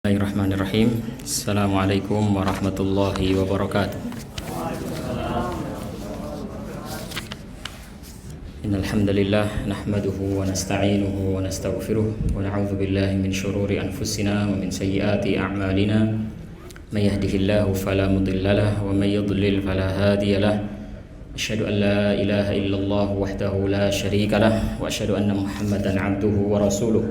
Bismillahirrahmanirrahim. Assalamualaikum warahmatullahi wabarakatuh. Innal hamdalillah nahmaduhu wa nasta'inuhu wa nastaghfiruh wa na'udzu billahi min shururi anfusina wa min sayyiati a'malina. May yahdihillahu fala mudilla lahu wa may yudlil fala hadiya lahu. Asyhadu an la ilaha illallah wahdahu la syarika lahu wa asyhadu anna Muhammadan 'abduhu wa rasuluh.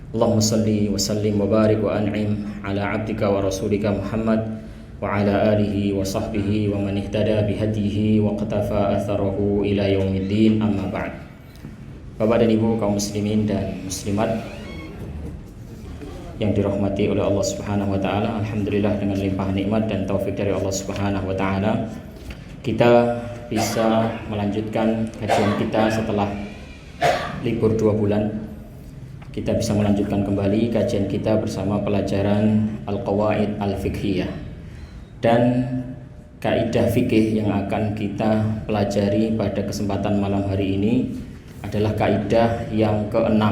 Allahumma salli wa sallim wa barik wa an'im ala abdika wa rasulika Muhammad wa ala alihi wa sahbihi wa man ihtada bihadihi wa qatafa atharahu ila yaumiddin, amma ba'd. Bapak dan Ibu kaum muslimin dan muslimat yang dirahmati oleh Allah Subhanahu wa taala, alhamdulillah dengan limpah nikmat dan taufik dari Allah Subhanahu wa taala kita bisa melanjutkan kajian kita setelah libur 2 bulan. Kita bisa melanjutkan kembali kajian kita bersama pelajaran Al-Qawaid Al-Fiqhiyah. Dan kaidah fikih yang akan kita pelajari pada kesempatan malam hari ini adalah kaidah yang ke-6.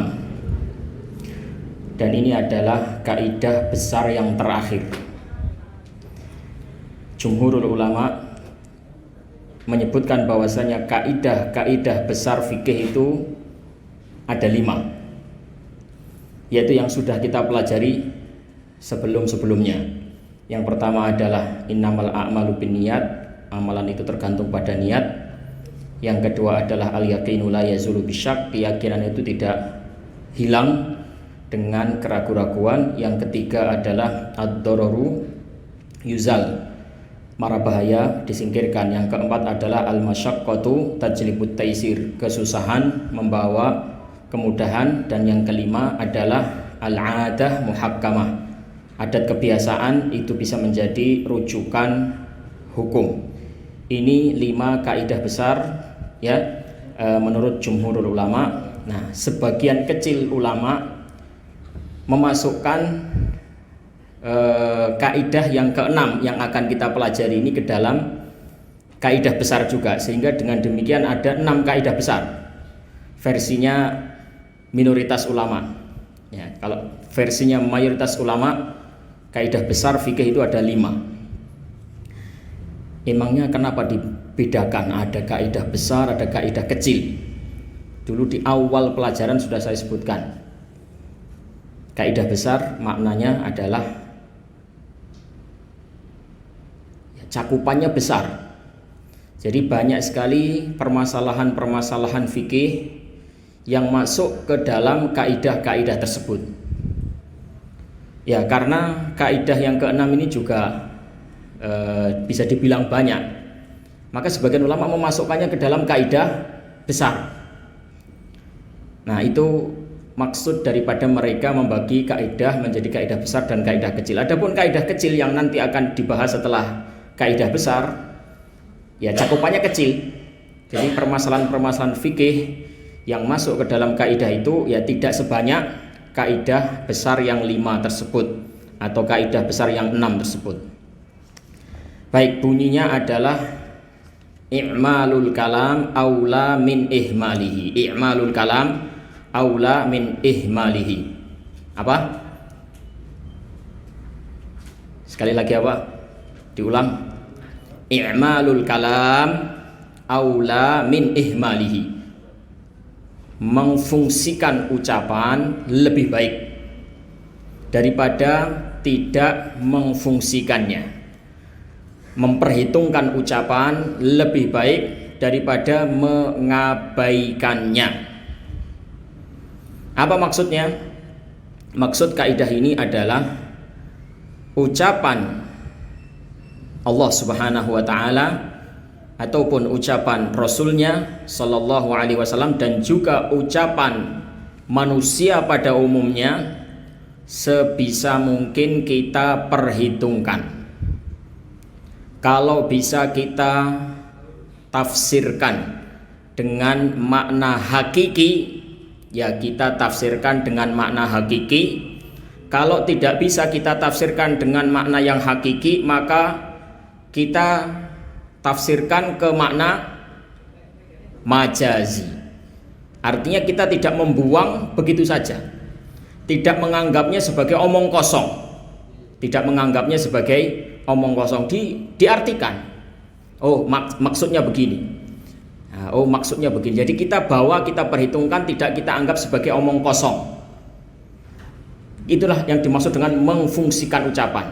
Dan ini adalah kaidah besar yang terakhir. Jumhurul ulama menyebutkan bahwasanya kaidah besar fikih itu ada 5, yaitu yang sudah kita pelajari sebelum-sebelumnya. Yang pertama adalah innamal a'malu binniyat, amalan itu tergantung pada niat. Yang kedua adalah al-yaqinu la yazulu bisyak, keyakinan itu tidak hilang dengan keraguan-raguan. Yang ketiga adalah ad-dararu yuzal, mara bahaya disingkirkan. Yang keempat adalah al-masyaqqatu tajlibut taisir, kesusahan membawa kemudahan. Dan yang kelima adalah al-'adah muhakkamah, adat kebiasaan itu bisa menjadi rujukan hukum. Ini 5 kaidah besar ya, menurut jumhurul ulama. Nah, sebagian kecil ulama memasukkan kaidah yang ke-6 yang akan kita pelajari ini ke dalam kaidah besar juga, sehingga dengan demikian ada 6 kaidah besar. Versinya minoritas ulama ya, kalau versinya mayoritas ulama, kaidah besar fikih itu ada 5. Emangnya kenapa dibedakan ada kaidah besar, ada kaidah kecil? Dulu di awal pelajaran sudah saya sebutkan. Kaidah besar maknanya adalah ya, cakupannya besar. Jadi banyak sekali permasalahan-permasalahan fikih yang masuk ke dalam kaidah-kaidah tersebut. Ya, karena kaidah yang ke-6 ini juga bisa dibilang banyak, maka sebagian ulama memasukkannya ke dalam kaidah besar. Nah, itu maksud daripada mereka membagi kaidah menjadi kaidah besar dan kaidah kecil. Adapun kaidah kecil yang nanti akan dibahas setelah kaidah besar, ya cakupannya kecil. Jadi permasalahan-permasalahan fikih yang masuk ke dalam kaidah itu ya tidak sebanyak kaidah besar yang 5 tersebut atau kaidah besar yang 6 tersebut. Baik, bunyinya adalah i'malul kalam aula min ihmalihi. I'malul kalam aula min ihmalihi. Apa? Sekali lagi apa? Diulang. I'malul kalam aula min ihmalihi. Memfungsikan ucapan lebih baik daripada tidak memfungsikannya. Memperhitungkan ucapan lebih baik daripada mengabaikannya. Apa maksudnya? Maksud kaidah ini adalah ucapan Allah Subhanahu wa taala ataupun ucapan Rasulnya Sallallahu Alaihi Wasallam dan juga ucapan manusia pada umumnya sebisa mungkin kita perhitungkan. Kalau bisa kita tafsirkan dengan makna hakiki, ya kita tafsirkan dengan makna hakiki. Kalau tidak bisa kita tafsirkan dengan makna yang hakiki, maka kita tafsirkan ke makna majazi. Artinya kita tidak membuang begitu saja, tidak menganggapnya sebagai omong kosong. tidak menganggapnya sebagai omong kosong. Diartikan, oh maksudnya begini, nah, oh maksudnya begini. Jadi kita bawa, kita perhitungkan, tidak kita anggap sebagai omong kosong. Itulah yang dimaksud dengan memfungsikan ucapan.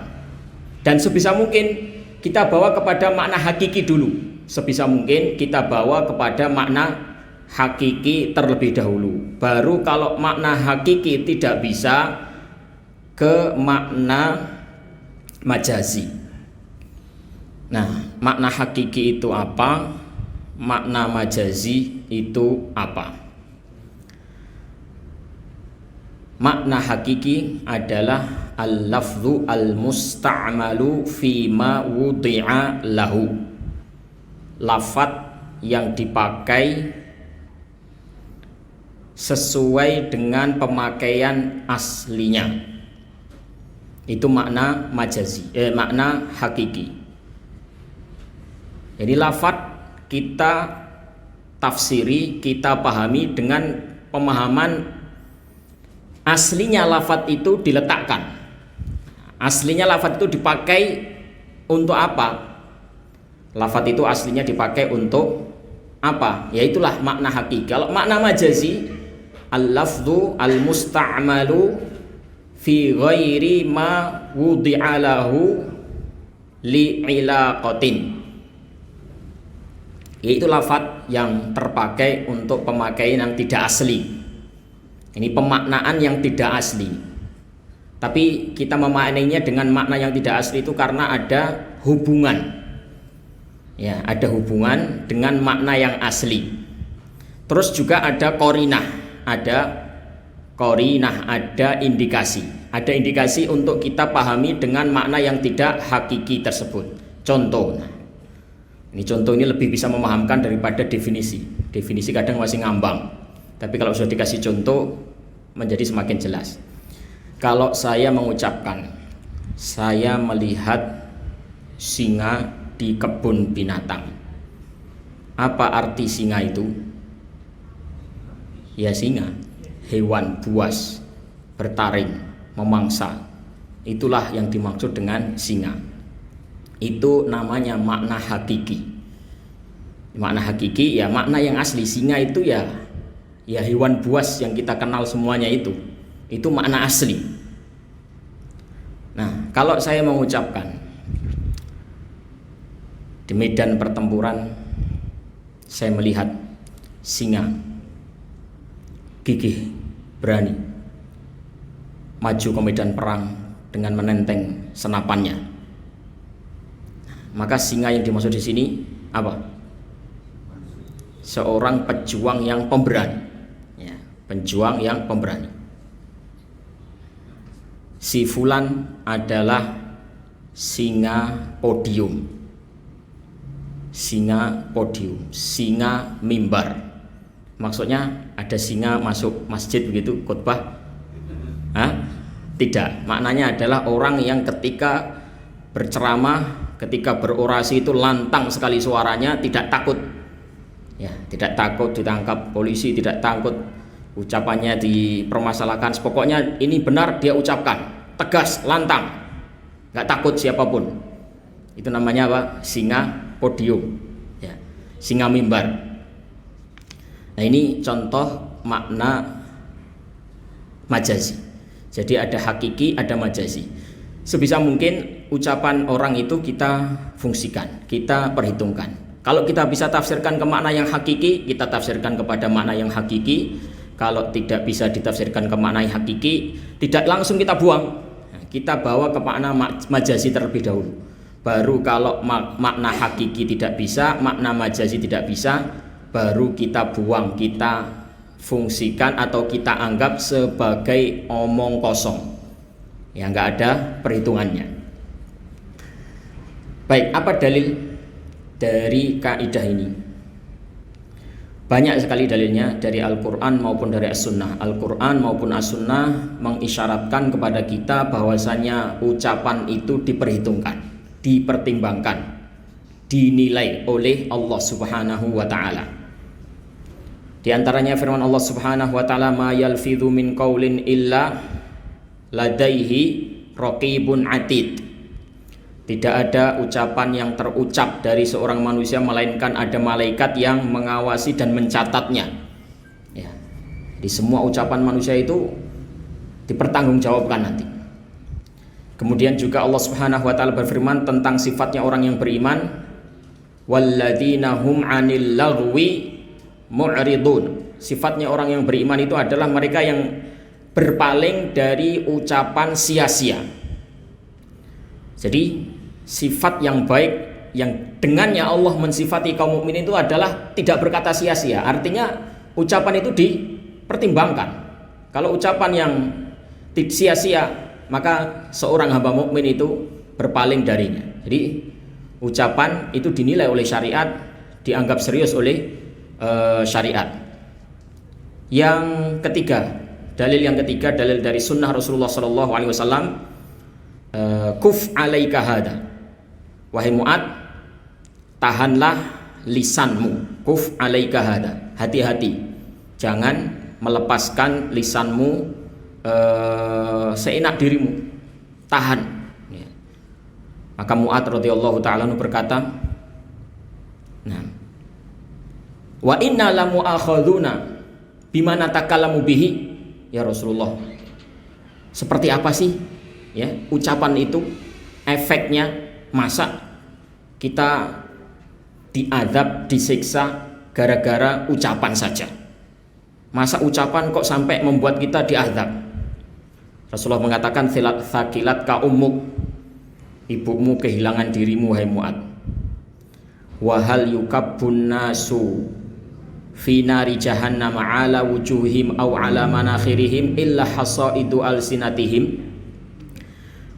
Dan sebisa mungkin kita bawa kepada makna hakiki dulu. Sebisa mungkin kita bawa kepada makna hakiki terlebih dahulu. Baru kalau makna hakiki tidak bisa, ke makna majazi. Nah, makna hakiki itu apa? Makna majazi itu apa? Makna hakiki adalah al-lafzu al-musta'malu fima wudi'a lahu. Lafaz yang dipakai sesuai dengan pemakaian aslinya. Itu makna majazi, makna hakiki. Jadi lafaz kita tafsiri, kita pahami dengan pemahaman aslinya lafaz itu diletakkan. Aslinya lafaz itu dipakai untuk apa? Lafaz itu aslinya dipakai untuk apa? Ya itulah makna hakiki. Kalau makna majazi, al-lafzu al-musta'malu fi ghairi ma wudi'a lahu li'ilaqatin. Yaitu lafaz yang terpakai untuk pemakaian yang tidak asli. Ini pemaknaan yang tidak asli. Tapi kita memaknainya dengan makna yang tidak asli itu karena ada hubungan. Ya, ada hubungan dengan makna yang asli. Terus juga ada qarinah, ada indikasi. Ada indikasi untuk kita pahami dengan makna yang tidak hakiki tersebut. Contoh. Ini contoh ini lebih bisa memahamkan daripada definisi. Definisi kadang masih ngambang. Tapi kalau sudah dikasih contoh menjadi semakin jelas. Kalau saya mengucapkan, saya melihat singa di kebun binatang. Apa arti singa itu? Ya singa, hewan buas, bertaring, memangsa. Itulah yang dimaksud dengan singa. Itu namanya makna hakiki. Makna hakiki ya makna yang asli. Singa itu ya hewan buas yang kita kenal semuanya itu makna asli. Nah, kalau saya mengucapkan di medan pertempuran saya melihat singa gigih, berani maju ke medan perang dengan menenteng senapannya, maka singa yang dimaksud di sini apa? Seorang pejuang yang pemberani. Pejuang yang pemberani. Si fulan adalah singa podium. Singa podium, singa mimbar. Maksudnya ada singa masuk masjid begitu khotbah? Tidak. Maknanya adalah orang yang ketika berceramah, ketika berorasi itu lantang sekali suaranya, tidak takut. Ya, tidak takut ditangkap polisi, tidak takut ucapannya dipermasalahkan. Pokoknya ini benar dia ucapkan, tegas, lantang, nggak takut siapapun. Itu namanya apa? Singa podium, ya, singa mimbar. Nah, ini contoh makna majazi. Jadi ada hakiki, ada majazi. Sebisa mungkin ucapan orang itu kita fungsikan, kita perhitungkan. Kalau kita bisa tafsirkan ke makna yang hakiki, kita tafsirkan kepada makna yang hakiki. Kalau tidak bisa ditafsirkan ke makna yang hakiki, tidak langsung kita buang. Kita bawa ke makna majazi terlebih dahulu. Baru kalau makna hakiki tidak bisa, makna majazi tidak bisa, baru kita buang, kita fungsikan atau kita anggap sebagai omong kosong yang nggak ada perhitungannya. Baik, apa dalil dari kaidah ini? Banyak sekali dalilnya dari Al-Quran maupun dari As-Sunnah. Al-Quran maupun As-Sunnah mengisyaratkan kepada kita bahwasanya ucapan itu diperhitungkan, dipertimbangkan, dinilai oleh Allah Subhanahu wa Ta'ala. Di antaranya firman Allah Subhanahu wa Ta'ala, ma yalfidhu min qaulin illa ladaihi raqibun atid. Tidak ada ucapan yang terucap dari seorang manusia melainkan ada malaikat yang mengawasi dan mencatatnya. Ya. Di semua ucapan manusia itu dipertanggungjawabkan nanti. Kemudian juga Allah Subhanahu wa taala berfirman tentang sifatnya orang yang beriman, walladzina hum 'anil lagwi mu'ridun. Sifatnya orang yang beriman itu adalah mereka yang berpaling dari ucapan sia-sia. Jadi sifat yang baik yang dengannya Allah mensifati kaum mukminin itu adalah tidak berkata sia-sia. Artinya ucapan itu dipertimbangkan. Kalau ucapan yang sia-sia, maka seorang hamba mukmin itu berpaling darinya. Jadi ucapan itu dinilai oleh syariat, dianggap serius oleh syariat. Yang ketiga, dalil dari sunnah Rasulullah SAW, kuf alaika hada, wahai Mu'ad, tahanlah lisanmu. Kuf alaika hada, hati-hati, jangan melepaskan lisanmu seenak dirimu, tahan. Ya. Maka Mu'ad radhiyallahu ta'ala berkata, nah, wa inna la mu'akhaduna bima natakallamu bihi ya Rasulullah. Seperti apa sih ya ucapan itu, efeknya? Masa kita diadab, disiksa gara-gara ucapan saja? Masa ucapan kok sampai membuat kita diadab? Rasulullah mengatakan, thaqilat ka ummuk, ibumu kehilangan dirimu hai Mu'ad. Wa hal yukabbun nasu fi nari jahannam ala wujuhim aw ala manakhirihim illa hasaidu alsinatihim.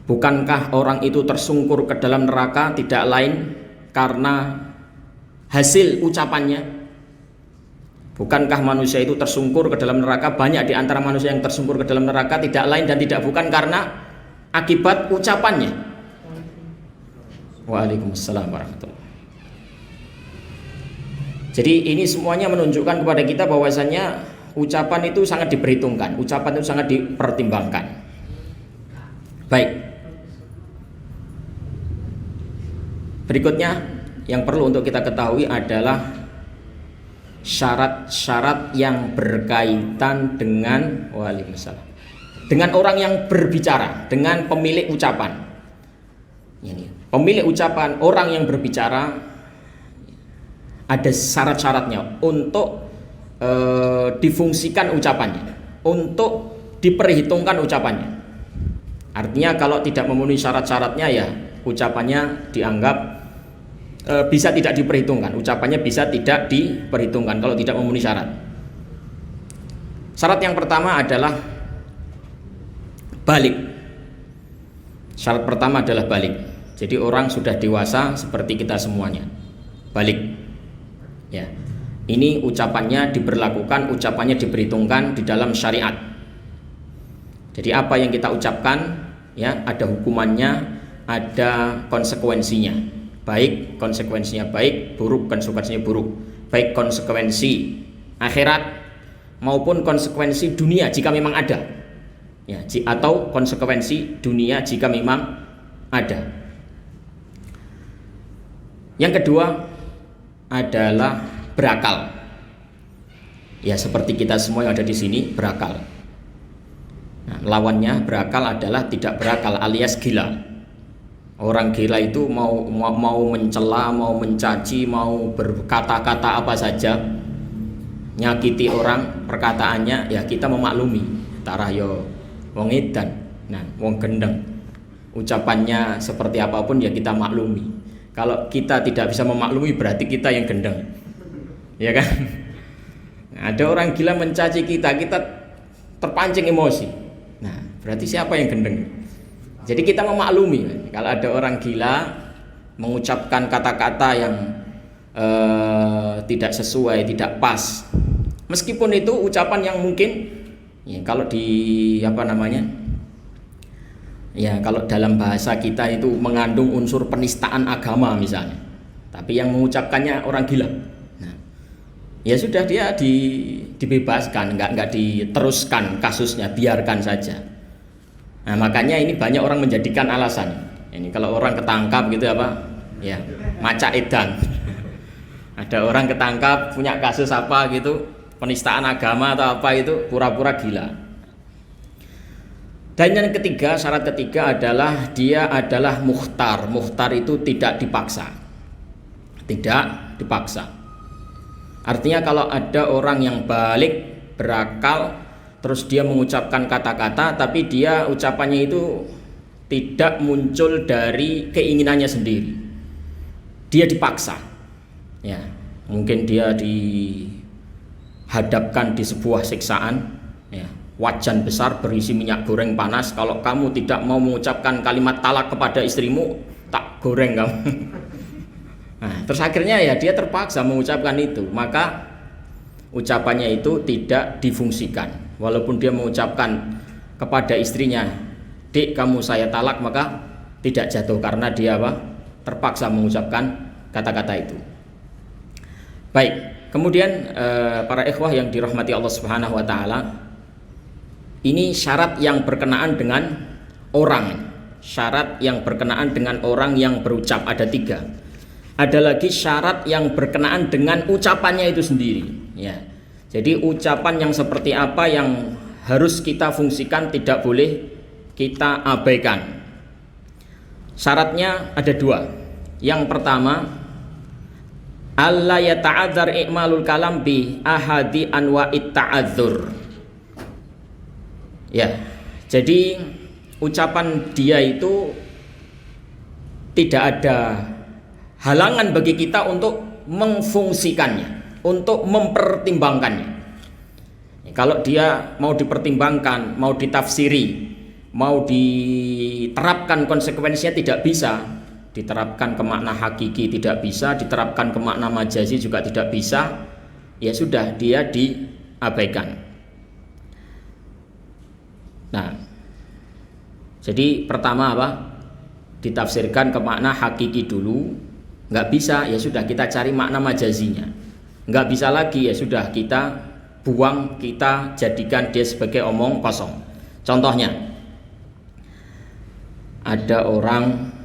Bukankah orang itu tersungkur ke dalam neraka tidak lain karena hasil ucapannya? Bukankah manusia itu tersungkur ke dalam neraka? Banyak di antara manusia yang tersungkur ke dalam neraka tidak lain dan tidak bukan karena akibat ucapannya. Waalaikumsalam warahmatullahi. Jadi ini semuanya menunjukkan kepada kita bahwasanya ucapan itu sangat diperhitungkan, ucapan itu sangat dipertimbangkan. Baik. Berikutnya yang perlu untuk kita ketahui adalah syarat-syarat yang berkaitan dengan dengan orang yang berbicara, dengan pemilik ucapan. Ini pemilik ucapan, orang yang berbicara, ada syarat-syaratnya untuk difungsikan ucapannya, untuk diperhitungkan ucapannya. Artinya kalau tidak memenuhi syarat-syaratnya ya ucapannya dianggap bisa tidak diperhitungkan, ucapannya bisa tidak diperhitungkan kalau tidak memenuhi syarat. Syarat yang pertama adalah balik. Syarat pertama adalah balik. Jadi orang sudah dewasa seperti kita semuanya, balik. Ya, ini ucapannya diberlakukan, ucapannya diperhitungkan di dalam syariat. Jadi apa yang kita ucapkan, ya ada hukumannya, ada konsekuensinya. Baik konsekuensinya baik, buruk konsekuensinya buruk. Baik konsekuensi akhirat maupun konsekuensi dunia jika memang ada. Ya, atau konsekuensi dunia jika memang ada. Yang kedua adalah berakal. Ya seperti kita semua yang ada di sini berakal. Nah, lawannya berakal adalah tidak berakal alias gila. Orang gila itu mau mencela, mau mencaci, mau berkata-kata apa saja, nyakiti orang, perkataannya ya kita memaklumi. Tarah yo wong edan, nah wong gendeng, ucapannya seperti apapun ya kita maklumi. Kalau kita tidak bisa memaklumi berarti kita yang gendeng, ya kan? Ada orang gila mencaci kita, kita terpancing emosi. Nah berarti siapa yang gendeng? Jadi kita memaklumi kalau ada orang gila mengucapkan kata-kata yang tidak sesuai, tidak pas. Meskipun itu ucapan yang mungkin ya, kalau di kalau dalam bahasa kita itu mengandung unsur penistaan agama misalnya. Tapi yang mengucapkannya orang gila. Nah, ya sudah dia dibebaskan, nggak diteruskan kasusnya, biarkan saja. Nah, makanya ini banyak orang menjadikan alasan. Ini kalau orang ketangkap gitu apa? Ya, maca edan. Ada orang ketangkap punya kasus apa gitu, penistaan agama atau apa itu, pura-pura gila. Dan yang ketiga, syarat ketiga adalah dia adalah mukhtar. Mukhtar itu tidak dipaksa. Tidak dipaksa. Artinya kalau ada orang yang balik, berakal, terus dia mengucapkan kata-kata tapi dia ucapannya itu tidak muncul dari keinginannya sendiri, dia dipaksa, ya mungkin dia dihadapkan di sebuah siksaan, ya, wajan besar berisi minyak goreng panas, kalau kamu tidak mau mengucapkan kalimat talak kepada istrimu, tak goreng kamu. Nah, terus akhirnya ya dia terpaksa mengucapkan itu, maka ucapannya itu tidak difungsikan. Walaupun dia mengucapkan kepada istrinya, "Dek, kamu saya talak," maka tidak jatuh karena dia apa? Terpaksa mengucapkan kata-kata itu. Baik, kemudian para ikhwah yang dirahmati Allah Subhanahu wa taala, ini syarat yang berkenaan dengan orang. Syarat yang berkenaan dengan orang yang berucap ada 3. Ada lagi syarat yang berkenaan dengan ucapannya itu sendiri, ya. Jadi ucapan yang seperti apa yang harus kita fungsikan, tidak boleh kita abaikan. Syaratnya ada 2. Yang pertama, alla yata'adzar i'malul kalam bi ahadi anwa'it ta'adzur. Ya. Jadi ucapan dia itu tidak ada halangan bagi kita untuk memfungsikannya, untuk mempertimbangkannya. Kalau dia mau dipertimbangkan, mau ditafsiri, mau diterapkan konsekuensinya tidak bisa, diterapkan ke makna hakiki tidak bisa, diterapkan ke makna majazi juga tidak bisa, ya sudah, dia diabaikan. Nah, jadi pertama apa? Ditafsirkan ke makna hakiki dulu. Nggak bisa, ya sudah kita cari makna majazinya. Nggak bisa lagi, ya sudah kita buang, kita jadikan dia sebagai omong kosong. Contohnya, ada orang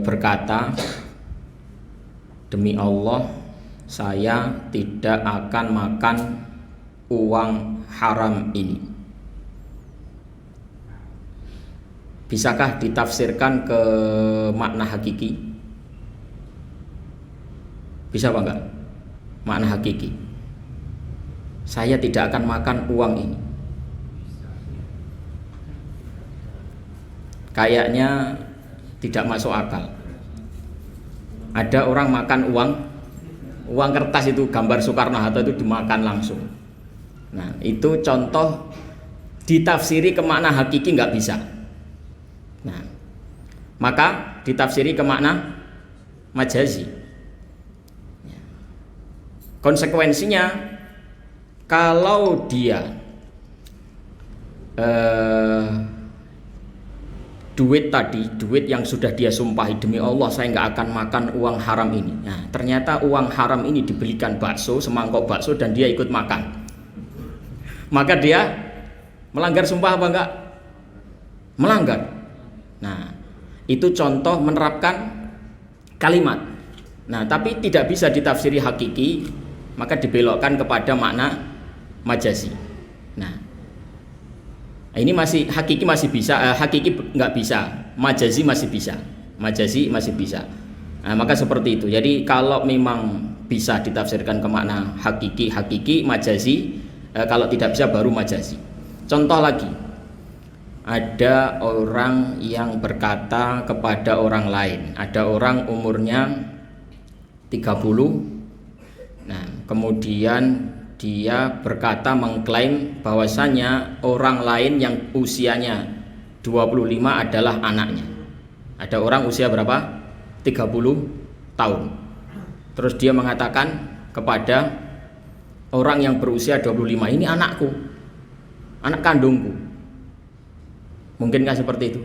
berkata, "Demi Allah, saya tidak akan makan uang haram ini." Bisakah ditafsirkan ke makna hakiki? Bisa apa enggak? Makna hakiki, saya tidak akan makan uang ini. Kayaknya tidak masuk akal. Ada orang makan uang kertas itu, gambar Soekarno-Hatta itu dimakan langsung. Nah, itu contoh ditafsiri ke makna hakiki nggak bisa. Nah, maka ditafsiri ke makna majazi. Konsekuensinya, kalau dia duit yang sudah dia sumpahi, "Demi Allah saya nggak akan makan uang haram ini." Nah, ternyata uang haram ini dibelikan bakso, semangkok bakso, dan dia ikut makan. Maka dia melanggar sumpah apa enggak? Melanggar. Nah, itu contoh menerapkan kalimat. Nah, tapi tidak bisa ditafsiri hakiki, maka dibelokkan kepada makna majazi. Nah, ini masih hakiki masih bisa, hakiki nggak bisa, majazi masih bisa, majazi masih bisa. Nah, maka seperti itu. Jadi kalau memang bisa ditafsirkan ke makna hakiki, majazi, kalau tidak bisa baru majazi. Contoh lagi, ada orang yang berkata kepada orang lain, ada orang umurnya 30, nah kemudian dia berkata, mengklaim bahwasanya orang lain yang usianya 25 adalah anaknya. Ada orang usia berapa? 30 tahun. Terus dia mengatakan kepada orang yang berusia 25, "Ini anakku, anak kandungku." Mungkinkah seperti itu?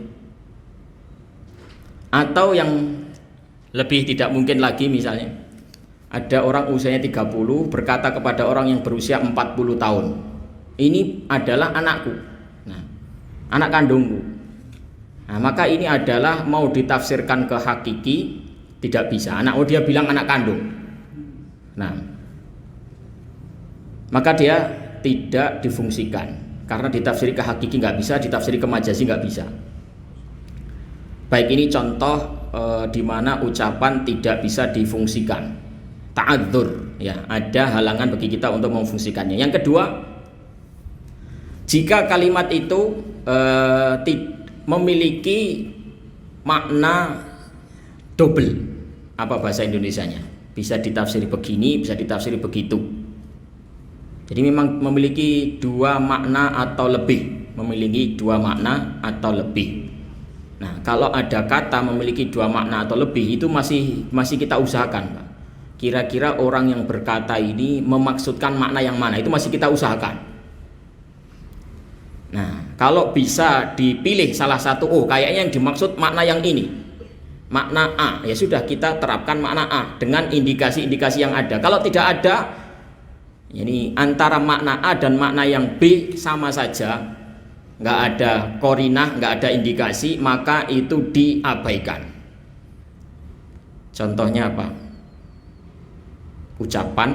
Atau yang lebih tidak mungkin lagi, misalnya ada orang usianya 30 berkata kepada orang yang berusia 40 tahun, "Ini adalah anakku." Nah, anak kandungku. Nah, maka ini adalah mau ditafsirkan ke hakiki tidak bisa. Dia bilang anak kandung. Nah, maka dia tidak difungsikan karena ditafsiri ke hakiki nggak bisa, ditafsiri ke majazi nggak bisa. Baik, ini contoh di mana ucapan tidak bisa difungsikan, ta'adzur, ya, ada halangan bagi kita untuk memfungsikannya. Yang kedua, jika kalimat itu memiliki makna double, apa bahasa Indonesianya? Bisa ditafsiri begini, bisa ditafsiri begitu. Jadi memang memiliki dua makna atau lebih, memiliki dua makna atau lebih. Nah, kalau ada kata memiliki dua makna atau lebih, itu masih kita usahakan, Pak. Kira-kira orang yang berkata ini memaksudkan makna yang mana, itu masih kita usahakan. Nah, kalau bisa dipilih salah satu, kayaknya yang dimaksud makna yang ini, makna A, ya sudah, kita terapkan makna A dengan indikasi-indikasi yang ada. Kalau tidak ada, ini antara makna A dan makna yang B sama saja, nggak ada korinah, nggak ada indikasi, maka itu diabaikan. Contohnya apa? Ucapan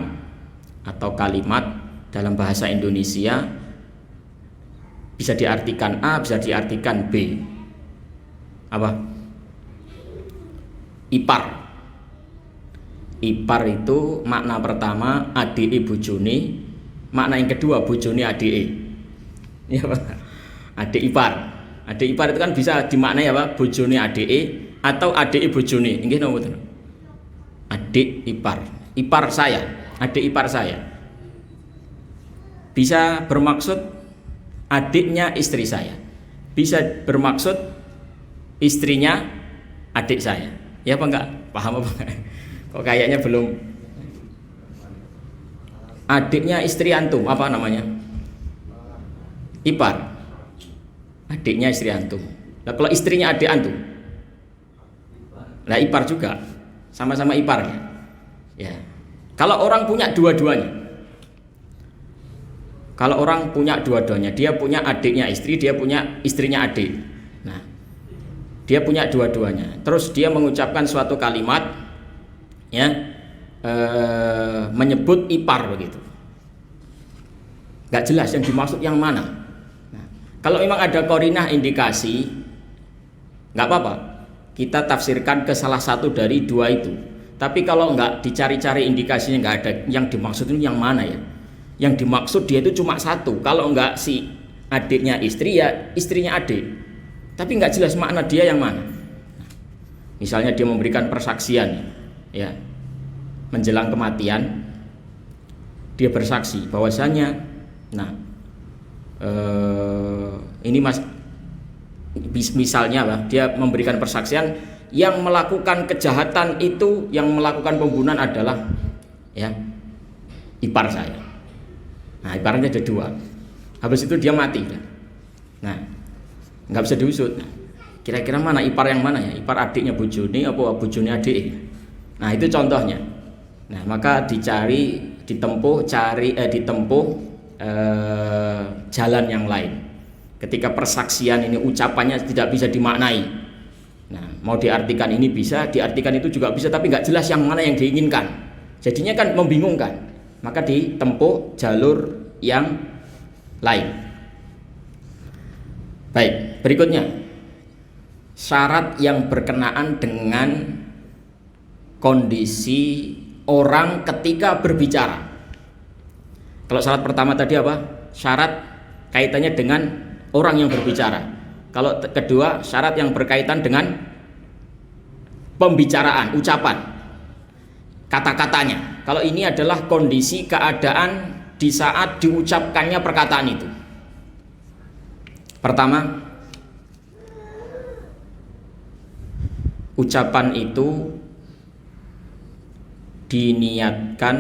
atau kalimat dalam bahasa Indonesia bisa diartikan A, bisa diartikan B. Apa? Ipar. Ipar itu makna pertama adike bojone, makna yang kedua bojone adike. Ya, Pak. Adik ipar. Adik ipar itu kan bisa dimaknai apa? Bojone adike atau adike bojone. Nggih napa mboten? Adik ipar. Ipar saya, adik ipar saya. Bisa bermaksud adiknya istri saya. Bisa bermaksud istrinya adik saya. Ya apa enggak? Paham apa enggak? Kok kayaknya belum. Adiknya istri antum, apa namanya? Ipar. Adiknya istri antum. Nah, kalau istrinya adik antum, nah ipar juga, sama-sama iparnya. Ya. Kalau orang punya dua-duanya, dia punya adiknya istri, dia punya istrinya adik. Nah, dia punya dua-duanya. Terus dia mengucapkan suatu kalimat, ya, menyebut ipar begitu. Gak jelas yang dimaksud yang mana. Kalau memang ada korinah indikasi, nggak apa-apa, kita tafsirkan ke salah satu dari dua itu. Tapi kalau nggak dicari-cari indikasinya, nggak ada yang dimaksud ini yang mana ya? Yang dimaksud dia itu cuma satu. Kalau nggak si adiknya istri, ya istrinya adik. Tapi nggak jelas makna dia yang mana. Misalnya dia memberikan persaksian, ya, menjelang kematian, dia bersaksi bahwasanya, ini misalnya lah, dia memberikan persaksian yang melakukan kejahatan itu, yang melakukan pembunuhan adalah, ya, ipar saya. Nah, iparnya ada dua. Habis itu dia mati. Nah, nggak bisa diusut. Kira-kira mana ipar yang mana ya? Ipar adiknya bojone apa bojone adik? Nah, itu contohnya. Nah, maka ditempuh jalan yang lain. Ketika persaksian ini ucapannya tidak bisa dimaknai, nah mau diartikan ini bisa, diartikan itu juga bisa, tapi nggak jelas yang mana yang diinginkan. Jadinya kan membingungkan. Maka ditempuh jalur yang lain. Baik, berikutnya syarat yang berkenaan dengan kondisi orang ketika berbicara. Kalau syarat pertama tadi apa? Syarat kaitannya dengan orang yang berbicara. Kalau kedua, syarat yang berkaitan dengan pembicaraan, ucapan, kata-katanya. Kalau ini adalah kondisi keadaan di saat diucapkannya perkataan itu. Pertama, ucapan itu diniatkan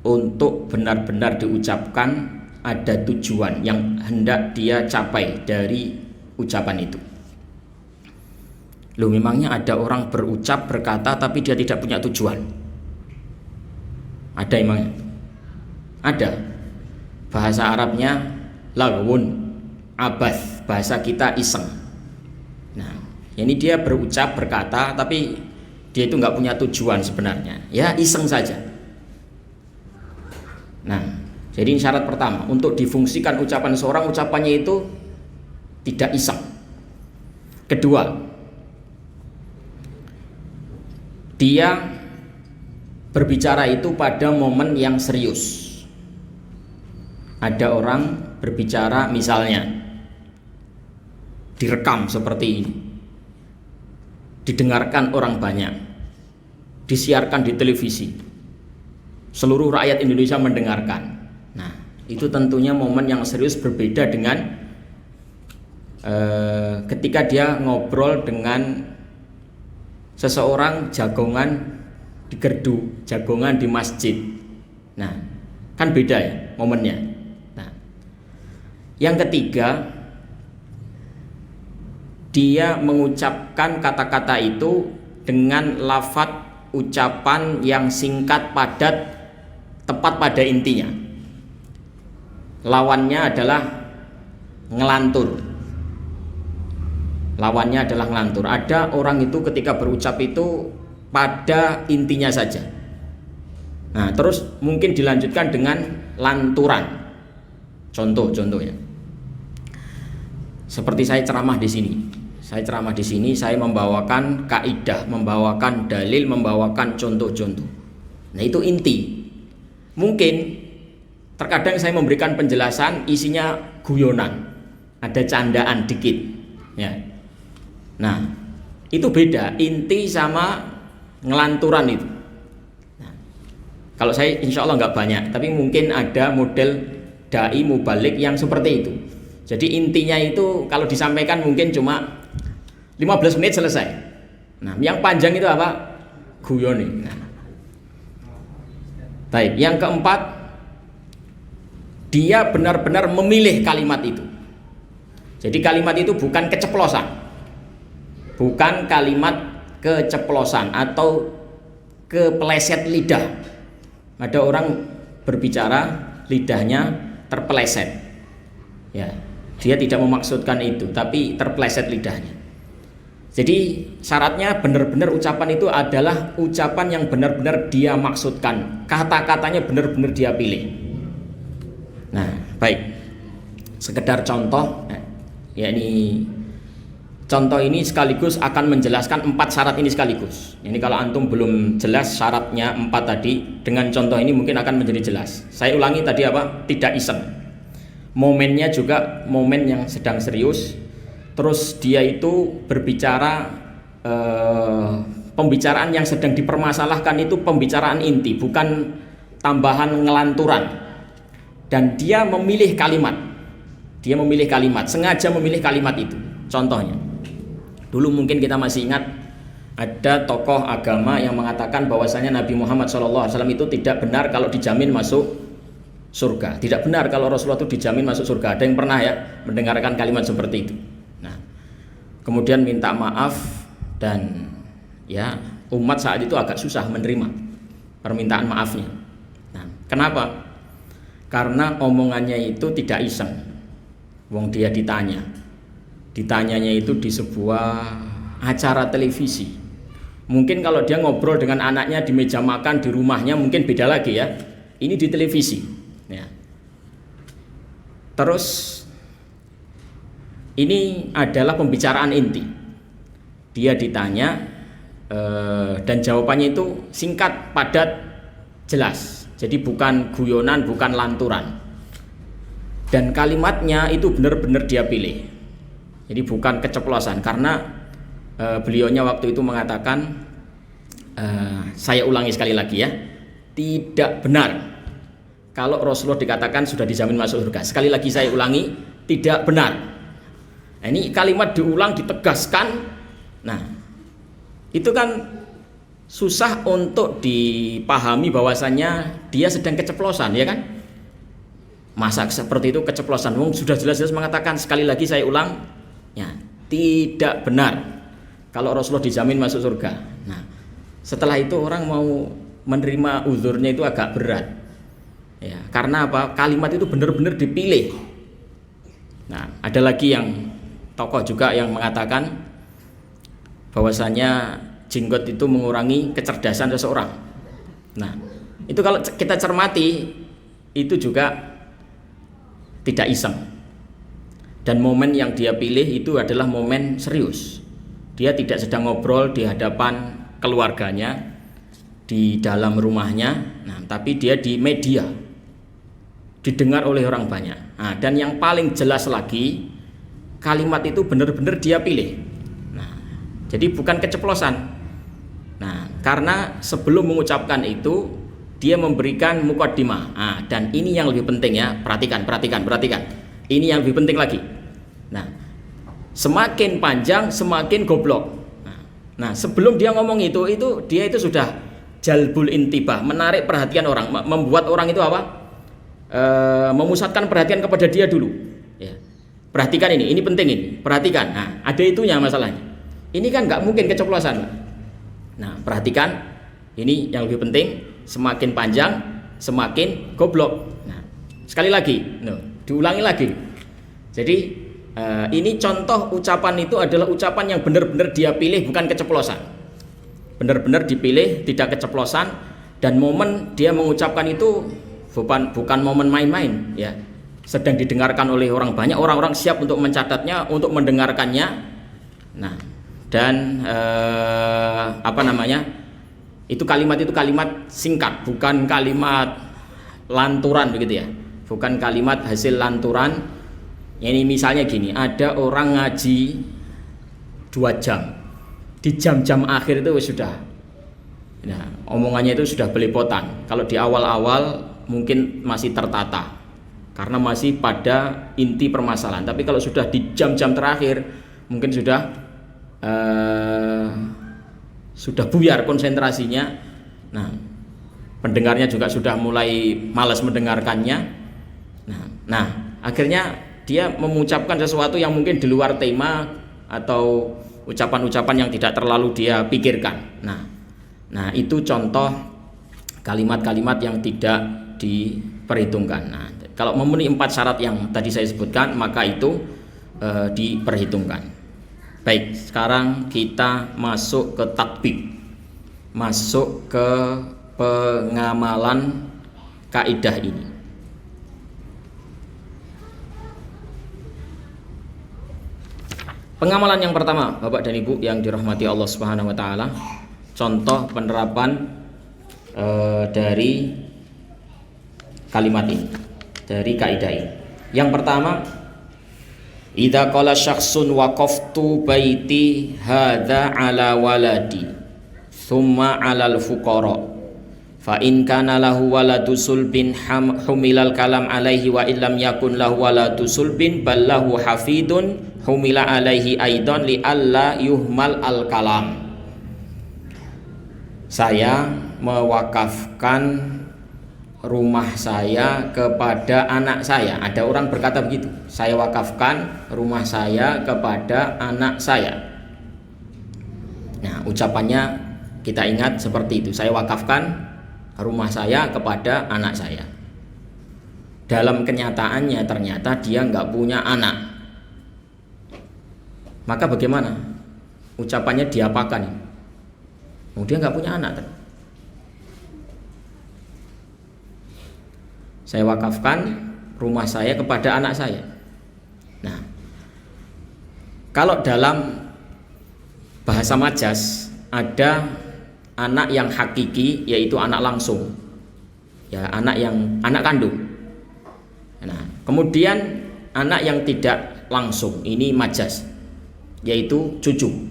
untuk benar-benar diucapkan, ada tujuan yang hendak dia capai dari ucapan itu. Loh, memangnya ada orang berucap, berkata tapi dia tidak punya tujuan? Ada emangnya? Ada. Bahasa Arabnya lagwun, abath, bahasa kita iseng. Nah, ini dia berucap, berkata, tapi dia itu nggak punya tujuan sebenarnya, ya iseng saja. Nah, jadi syarat pertama untuk difungsikan ucapan seorang, ucapannya itu tidak iseng. Kedua, dia berbicara itu pada momen yang serius. Ada orang berbicara misalnya direkam seperti ini, didengarkan orang banyak, disiarkan di televisi, seluruh rakyat Indonesia mendengarkan. Nah, itu tentunya momen yang serius, berbeda dengan ketika dia ngobrol dengan seseorang jagongan di gerdu, jagongan di masjid. Nah, kan beda ya momennya. Nah, yang ketiga, dia mengucapkan kata-kata itu dengan lafadz ucapan yang singkat, padat, tepat pada intinya. Lawannya adalah ngelantur. Lawannya adalah ngelantur. Ada orang itu ketika berucap itu pada intinya saja. Nah, terus mungkin dilanjutkan dengan lanturan. Contohnya. Seperti saya ceramah di sini. Saya membawakan kaidah, membawakan dalil, membawakan contoh-contoh. Nah, itu inti. Mungkin terkadang saya memberikan penjelasan isinya guyonan, ada candaan dikit, ya. Nah, itu beda inti sama ngelanturan itu. Nah, kalau saya insya Allah nggak banyak, tapi mungkin ada model dai mubalik yang seperti itu. Jadi intinya itu kalau disampaikan mungkin cuma 15 menit selesai. Nah, yang panjang itu apa? Guyon. Nah. Baik, yang keempat, dia benar-benar memilih kalimat itu. Jadi kalimat itu bukan keceplosan. Bukan kalimat keceplosan atau kepeleset lidah. Ada orang berbicara lidahnya terpeleset. Ya, dia tidak memaksudkan itu, tapi terpeleset lidahnya. Jadi syaratnya benar-benar ucapan itu adalah ucapan yang benar-benar dia maksudkan, kata-katanya benar-benar dia pilih. Nah, baik. Sekedar contoh, yakni contoh ini sekaligus akan menjelaskan 4 syarat ini sekaligus. Ini kalau antum belum jelas syaratnya 4 tadi, dengan contoh ini mungkin akan menjadi jelas. Saya ulangi tadi apa? Tidak iseng. Momennya juga momen yang sedang serius. Terus dia itu berbicara, pembicaraan yang sedang dipermasalahkan itu pembicaraan inti, bukan tambahan ngelanturan. Dan dia memilih kalimat. Sengaja memilih kalimat itu. Contohnya, dulu mungkin kita masih ingat ada tokoh agama yang mengatakan bahwasanya Nabi Muhammad SAW itu tidak benar kalau dijamin masuk surga. Tidak benar kalau Rasulullah itu dijamin masuk surga. Ada yang pernah ya mendengarkan kalimat seperti itu. Nah, kemudian minta maaf, dan ya umat saat itu agak susah menerima permintaan maafnya. Nah, kenapa? Karena omongannya itu tidak iseng. Wong dia ditanyanya itu di sebuah acara televisi. Mungkin kalau dia ngobrol dengan anaknya di meja makan di rumahnya mungkin beda lagi ya. Ini di televisi ya. Terus ini adalah pembicaraan inti. Dia ditanya dan jawabannya itu singkat, padat, jelas. Jadi bukan guyonan, bukan lanturan. Dan kalimatnya itu benar-benar dia pilih. Jadi bukan keceplosan, karena beliaunya waktu itu mengatakan, saya ulangi sekali lagi ya, tidak benar kalau Rasulullah dikatakan sudah dijamin masuk surga. Sekali lagi saya ulangi, tidak benar. Nah, ini kalimat diulang, ditegaskan. Nah, itu kan susah untuk dipahami bahwasannya dia sedang keceplosan, ya kan? Masa seperti itu keceplosan? Wong sudah jelas-jelas mengatakan, sekali lagi saya ulang, ya, tidak benar kalau Rasulullah dijamin masuk surga. Nah, setelah itu orang mau menerima uzurnya itu agak berat, ya, karena apa? Kalimat itu benar-benar dipilih. Nah, ada lagi yang tokoh juga yang mengatakan bahwasanya jenggot itu mengurangi kecerdasan seseorang. Nah, itu kalau kita cermati itu juga tidak iseng. Dan momen yang dia pilih itu adalah momen serius. Dia tidak sedang ngobrol di hadapan keluarganya, di dalam rumahnya, nah, tapi dia di media, didengar oleh orang banyak. Nah, dan yang paling jelas lagi, kalimat itu benar-benar dia pilih. Nah, jadi bukan keceplosan. Nah, karena sebelum mengucapkan itu dia memberikan mukaddimah. Nah, dan ini yang lebih penting ya, perhatikan. Ini yang lebih penting lagi. Nah, semakin panjang semakin goblok. Nah, sebelum dia ngomong itu dia itu sudah jalbul intibah, menarik perhatian orang, membuat orang itu apa? Memusatkan perhatian kepada dia dulu. Ya. Perhatikan ini penting ini. Perhatikan. Nah, ada itunya masalahnya. Ini kan nggak mungkin keceplosan. Nah, perhatikan. Ini yang lebih penting. Semakin panjang, semakin goblok. Nah, sekali lagi, diulangi lagi. Jadi ini contoh ucapan itu adalah ucapan yang benar-benar dia pilih, bukan keceplosan. Benar-benar dipilih, tidak keceplosan. Dan momen dia mengucapkan itu bukan momen main-main, ya. Sedang didengarkan oleh orang banyak, orang-orang siap untuk mencatatnya, untuk mendengarkannya. Nah, dan itu kalimat singkat, bukan kalimat lanturan begitu ya, bukan kalimat hasil lanturan. Ini misalnya gini, ada orang ngaji 2 jam, di jam-jam akhir itu sudah, nah, omongannya itu sudah belepotan. Kalau di awal-awal mungkin masih tertata karena masih pada inti permasalahan, tapi kalau sudah di jam-jam terakhir mungkin sudah buyar konsentrasinya. Nah, pendengarnya juga sudah mulai malas mendengarkannya. Nah, akhirnya dia mengucapkan sesuatu yang mungkin di luar tema atau ucapan-ucapan yang tidak terlalu dia pikirkan. Nah, itu contoh kalimat-kalimat yang tidak diperhitungkan. Nah, kalau memenuhi 4 syarat yang tadi saya sebutkan, maka itu diperhitungkan. Baik, sekarang kita masuk ke tatbik, masuk ke pengamalan kaidah ini. Pengamalan yang pertama, Bapak dan Ibu yang dirahmati Allah Subhanahu wa taala, contoh penerapan dari kalimat ini, dari kaidah ini. Yang pertama, idza qala syakhsun waqaftu baiti hadza ala waladi thumma 'alal fuqara fa in kana lahu waladu sulbin humilal kalam alaihi wa illam yakun lahu waladu sulbin bal lahu hafidun humila alaihi aidan li alla yuhmal al kalam. Saya mewakafkan rumah saya kepada anak saya. Ada orang berkata begitu, saya wakafkan rumah saya kepada anak saya. Nah, ucapannya kita ingat seperti itu, saya wakafkan rumah saya kepada anak saya. Dalam kenyataannya ternyata dia nggak punya anak. Maka bagaimana? Ucapannya diapakan? Dia nggak punya anak. Saya wakafkan rumah saya kepada anak saya. Nah, kalau dalam bahasa majas ada anak yang hakiki, yaitu anak langsung, ya, anak kandung. Nah, kemudian anak yang tidak langsung, ini majas, yaitu cucu.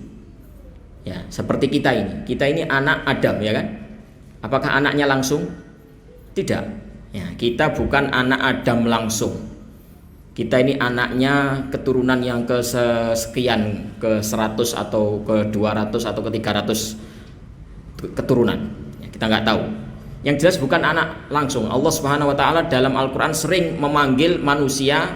Ya, seperti kita ini anak Adam, ya kan? Apakah anaknya langsung? Tidak. Ya, kita bukan anak Adam langsung. Kita ini anaknya keturunan yang ke sekian, ke 100 atau ke 200 atau ke 300 keturunan. Ya, kita nggak tahu. Yang jelas bukan anak langsung. Allah Subhanahu wa taala dalam Al-Qur'an sering memanggil manusia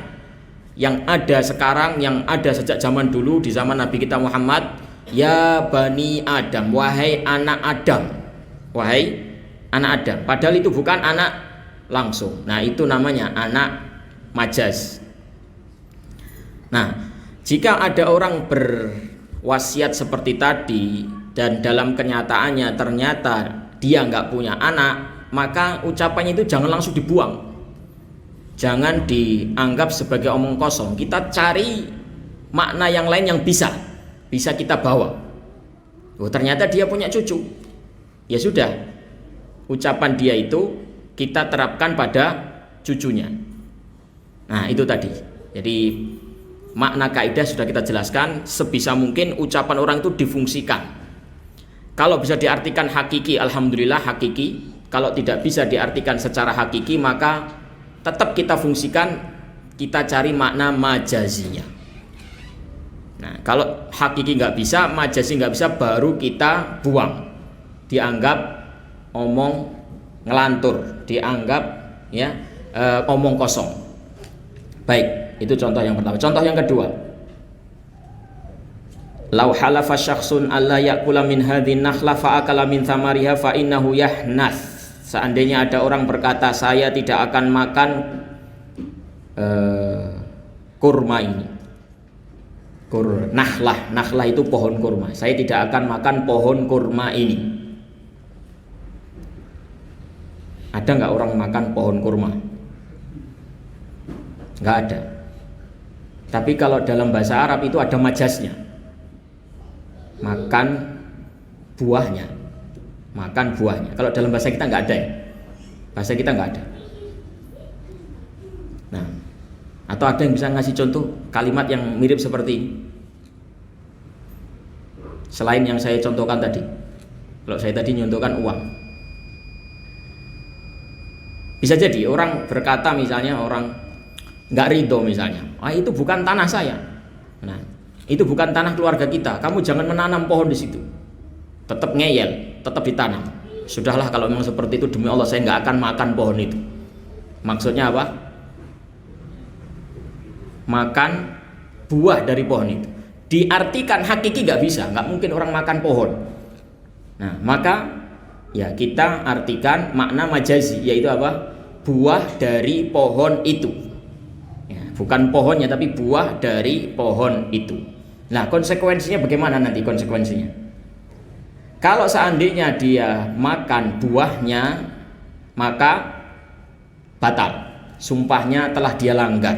yang ada sekarang, yang ada sejak zaman dulu, di zaman Nabi kita Muhammad, ya Bani Adam, wahai anak Adam, wahai anak Adam. Padahal itu bukan anak langsung. Nah, itu namanya anak majas. Nah, jika ada orang berwasiat seperti tadi dan dalam kenyataannya ternyata dia nggak punya anak, maka ucapannya itu jangan langsung dibuang, jangan dianggap sebagai omong kosong. Kita cari makna yang lain yang bisa kita bawa. Oh, ternyata dia punya cucu, ya sudah, ucapan dia itu kita terapkan pada cucunya. Nah, itu tadi. Jadi makna kaidah sudah kita jelaskan. Sebisa mungkin ucapan orang itu difungsikan. Kalau bisa diartikan hakiki, alhamdulillah hakiki. Kalau tidak bisa diartikan secara hakiki, maka tetap kita fungsikan, kita cari makna majazinya. Nah, kalau hakiki nggak bisa, majazi nggak bisa, baru kita buang. Dianggap omong ngelantur, dianggap ya omong kosong. Baik, itu contoh yang pertama. Contoh yang kedua, lau halafa syakhsun alla ya'kula min hadhin nakhla fa akala min thamariha fa innahu yahnath. Seandainya ada orang berkata, saya tidak akan makan kurma ini. Nakhlah itu pohon kurma. Saya tidak akan makan pohon kurma ini. Ada nggak orang makan pohon kurma? Nggak ada. Tapi kalau dalam bahasa Arab itu ada majaznya. Makan buahnya. Makan buahnya. Kalau dalam bahasa kita nggak ada ya. Bahasa kita nggak ada. Nah, atau ada yang bisa ngasih contoh kalimat yang mirip seperti ini? Selain yang saya contohkan tadi. Kalau saya tadi nyontohkan uang. Bisa jadi orang berkata, misalnya orang nggak ridho misalnya, itu bukan tanah saya. Nah, itu bukan tanah keluarga kita. Kamu jangan menanam pohon di situ. Tetap ngeyel, tetap ditanam. Sudahlah kalau memang seperti itu, demi Allah saya nggak akan makan pohon itu. Maksudnya apa? Makan buah dari pohon itu. Diartikan hakiki nggak bisa, nggak mungkin orang makan pohon. Nah, maka ya kita artikan makna majazi, yaitu apa? Buah dari pohon itu. Ya, bukan pohonnya, tapi buah dari pohon itu. Nah, konsekuensinya bagaimana nanti konsekuensinya? Kalau seandainya dia makan buahnya, maka batal. Sumpahnya telah dia langgar.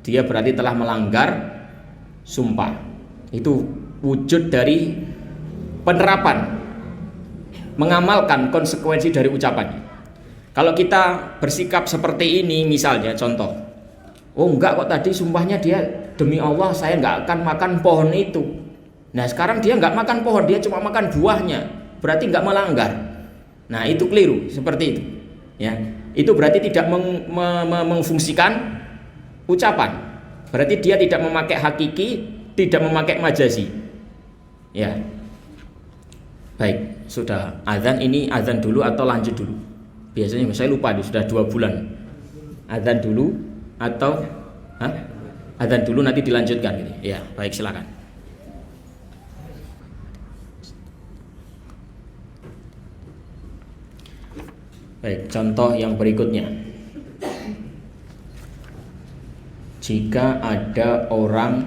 Dia berarti telah melanggar sumpah. Itu wujud dari penerapan, mengamalkan konsekuensi dari ucapannya. Kalau kita bersikap seperti ini, misalnya contoh, oh enggak kok tadi sumpahnya dia demi Allah saya enggak akan makan pohon itu. Nah sekarang dia enggak makan pohon, dia cuma makan buahnya, berarti enggak melanggar. Nah itu keliru seperti itu. Ya, itu berarti tidak mengfungsikan ucapan. Berarti dia tidak memakai hakiki, tidak memakai majazi. Ya. Baik, sudah azan. Ini azan dulu atau lanjut dulu? Biasanya saya lupa nih, sudah 2 bulan. Azan dulu atau azan dulu nanti dilanjutkan gitu. Ya, baik silakan. Baik, contoh yang berikutnya. Jika ada orang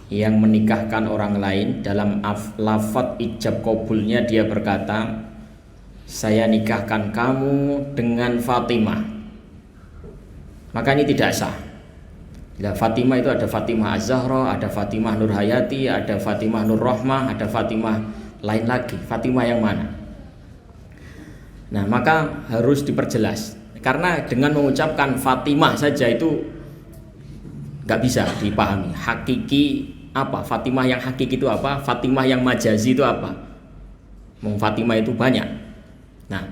yang menikahkan orang lain, dalam lafaz ijab qabulnya dia berkata, saya nikahkan kamu dengan Fatimah, maka ini tidak sah. Nah, Fatimah itu ada Fatimah Az-Zahra, ada Fatimah Nur Hayati, ada Fatimah Nur Rahmah, ada Fatimah lain lagi. Fatimah yang mana? Nah, maka harus diperjelas, karena dengan mengucapkan Fatimah saja itu nggak bisa dipahami. Hakiki apa? Fatimah yang hakiki itu apa? Fatimah yang majazi itu apa? Fatimah itu banyak. Nah,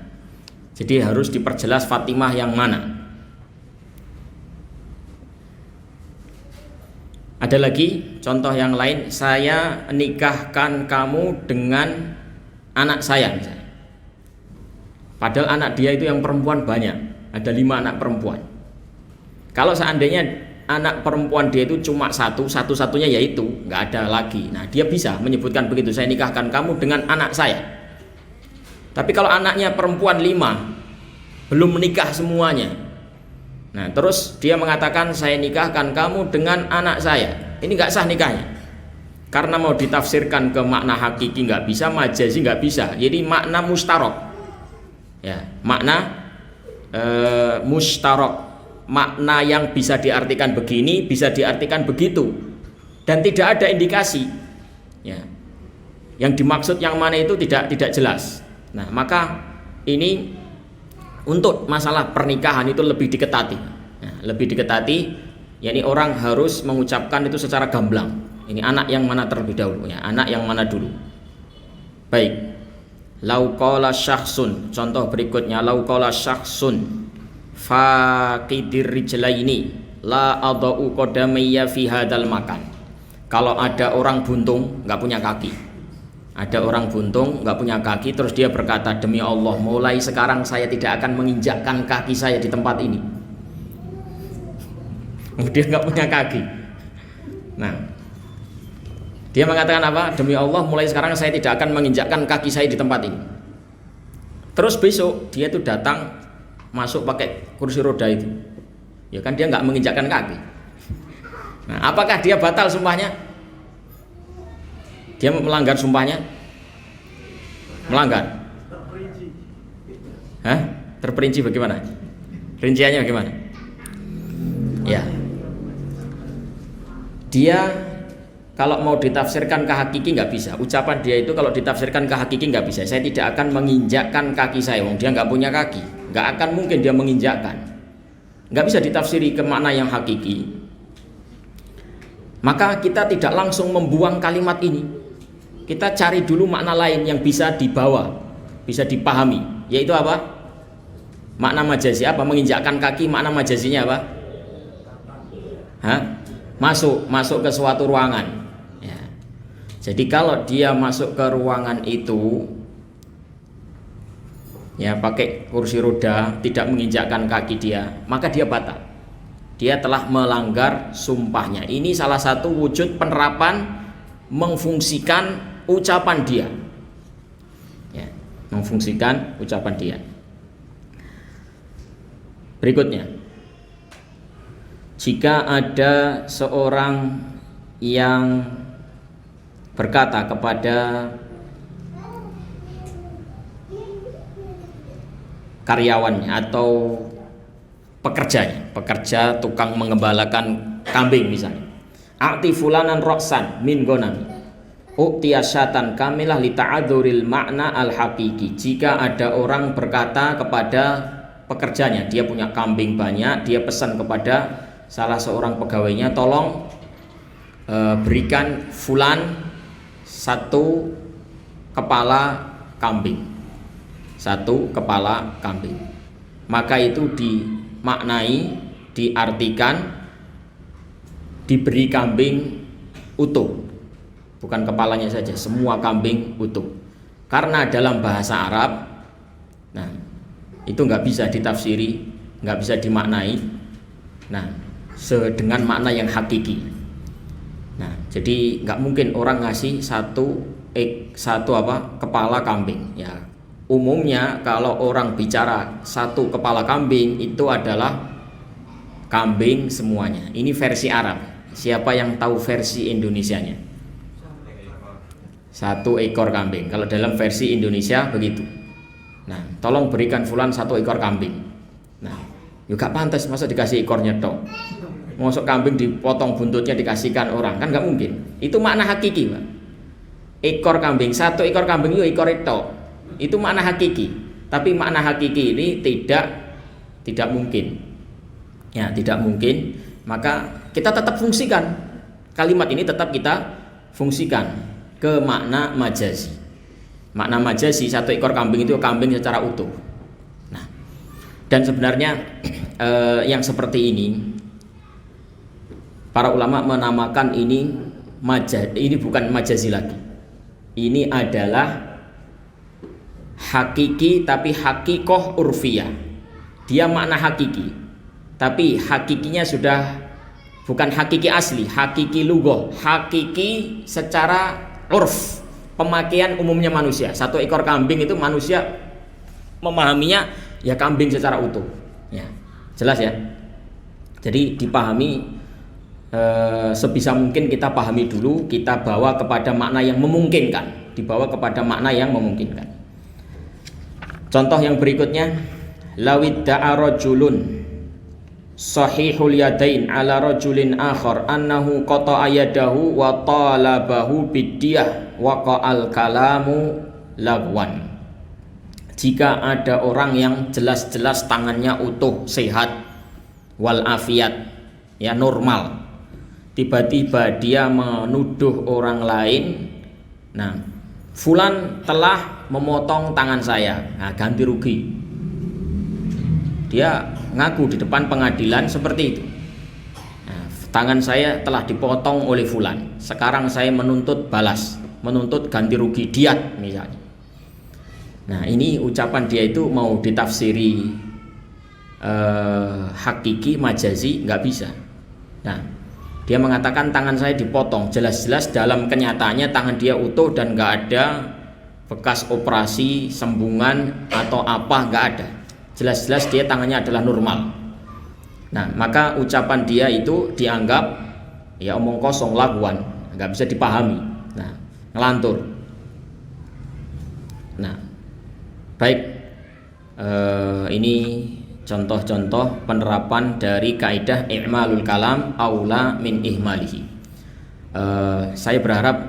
jadi harus diperjelas Fatimah yang mana. Ada lagi contoh yang lain, saya nikahkan kamu dengan anak saya misalnya. Padahal anak dia itu yang perempuan banyak, ada 5 anak perempuan. Kalau seandainya anak perempuan dia itu cuma satu-satunya yaitu, nggak ada lagi. Nah, dia bisa menyebutkan begitu, saya nikahkan kamu dengan anak saya. Tapi kalau anaknya perempuan 5, belum menikah semuanya, Nah, terus dia mengatakan saya nikahkan kamu dengan anak saya. Ini nggak sah nikahnya. Karena mau ditafsirkan ke makna hakiki nggak bisa, majazi nggak bisa. Jadi makna mustarok. Ya, makna mustarok. Makna yang bisa diartikan begini, bisa diartikan begitu. Dan tidak ada indikasi. Ya. Yang dimaksud yang mana itu tidak jelas. Nah, maka ini untuk masalah pernikahan itu lebih diketati. Nah, lebih diketati, yakni orang harus mengucapkan itu secara gamblang. Ini anak yang mana terlebih dahulu, ya, anak yang mana dulu. Baik. Lau qala syakhsun, contoh berikutnya, lau qala syakhsun faqidir rijlaini la adau qadamayya fi hadzal makan. Kalau ada orang buntung nggak punya kaki, ada orang buntung nggak punya kaki, terus dia berkata, demi Allah, mulai sekarang saya tidak akan menginjakkan kaki saya di tempat ini. Dia nggak punya kaki. Nah, dia mengatakan apa? Demi Allah, mulai sekarang saya tidak akan menginjakkan kaki saya di tempat ini. Terus besok dia tuh datang masuk pakai kursi roda itu. Ya kan dia nggak menginjakkan kaki. Nah, apakah dia batal sumpahnya? Dia melanggar sumpahnya? Melanggar. Hah? Terperinci bagaimana? Rinciannya bagaimana? Ya. Dia kalau mau ditafsirkan ke hakiki nggak bisa. Ucapan dia itu kalau ditafsirkan ke hakiki nggak bisa. Saya tidak akan menginjakkan kaki saya. Dia nggak punya kaki. Nggak akan mungkin dia menginjakkan. Nggak bisa ditafsiri ke makna yang hakiki. Maka kita tidak langsung membuang kalimat ini. Kita cari dulu makna lain yang bisa dibawa, bisa dipahami. Yaitu apa? Makna majazi apa? Menginjakkan kaki, makna majazinya apa? Hah? Masuk ke suatu ruangan. Ya. Jadi kalau dia masuk ke ruangan itu, ya pakai kursi roda, tidak menginjakkan kaki dia, maka dia batal. Dia telah melanggar sumpahnya. Ini salah satu wujud penerapan memfungsikan ucapan dia. Ya, memfungsikan ucapan dia. Berikutnya, jika ada seorang yang berkata kepada karyawannya atau pekerja tukang mengembalakan kambing misalnya, a'ti fulanan roksan min gonami u'tiyasyatan kamilah li ta'adzuril makna al-haqiqi. Jika ada orang berkata kepada pekerjanya, dia punya kambing banyak, dia pesan kepada salah seorang pegawainya, tolong berikan fulan satu kepala kambing, maka itu dimaknai, diartikan diberi kambing utuh, bukan kepalanya saja, semua kambing utuh. Karena dalam bahasa Arab, nah itu nggak bisa ditafsiri, nggak bisa dimaknai, nah dengan makna yang hakiki. Nah, jadi nggak mungkin orang ngasih satu kepala kambing. Ya, umumnya kalau orang bicara satu kepala kambing itu adalah kambing semuanya. Ini versi Arab. Siapa yang tahu versi Indonesianya? Satu ekor kambing. Kalau dalam versi Indonesia begitu. Nah, tolong berikan fulan satu ekor kambing. Nah, juga pantas masa dikasih ekornya tok. Masuk kambing dipotong buntutnya dikasihkan orang, kan nggak mungkin. Itu makna hakiki, Pak. Ekor kambing, satu ekor kambing itu ekor tok. Itu makna hakiki. Tapi makna hakiki ini tidak mungkin. Ya, tidak mungkin. Maka kita tetap fungsikan kalimat ini, tetap kita fungsikan ke makna majazi. Makna majazi, satu ekor kambing itu kambing secara utuh. Nah, dan sebenarnya yang seperti ini para ulama menamakan ini ini bukan majazi lagi. Ini adalah hakiki, tapi hakikoh urfiyah. Dia makna hakiki, tapi hakikinya sudah bukan hakiki asli, hakiki lugoh, hakiki secara urf, pemakaian umumnya manusia. Satu ekor kambing itu manusia memahaminya ya kambing secara utuh. Ya, jelas ya. Jadi dipahami sebisa mungkin kita pahami dulu, kita bawa kepada makna yang memungkinkan, dibawa kepada makna yang memungkinkan. Contoh yang berikutnya, lawid da'a rajulun sahihul yadain ala rajulin akhar annahu qata'a yadahu wa talabahu biddiyah waqa'al kalamu lagwan. Jika ada orang yang jelas-jelas tangannya utuh, sehat, wal afiat, ya normal, tiba-tiba dia menuduh orang lain, nah fulan telah memotong tangan saya, nah ganti rugi. Dia ngaku di depan pengadilan seperti itu, nah, tangan saya telah dipotong oleh fulan, sekarang saya menuntut balas, menuntut ganti rugi diat misalnya. Nah ini ucapan dia itu mau ditafsiri hakiki, majazi, nggak bisa. Nah dia mengatakan tangan saya dipotong, jelas-jelas dalam kenyataannya tangan dia utuh dan nggak ada bekas operasi, sembungan atau apa, nggak ada. Jelas-jelas dia tangannya adalah normal. Nah maka ucapan dia itu dianggap ya omong kosong, laguan, nggak bisa dipahami. Nah ngelantur. Nah baik, ini contoh-contoh penerapan dari kaidah i'malul kalam aula min ihmalihi. Saya berharap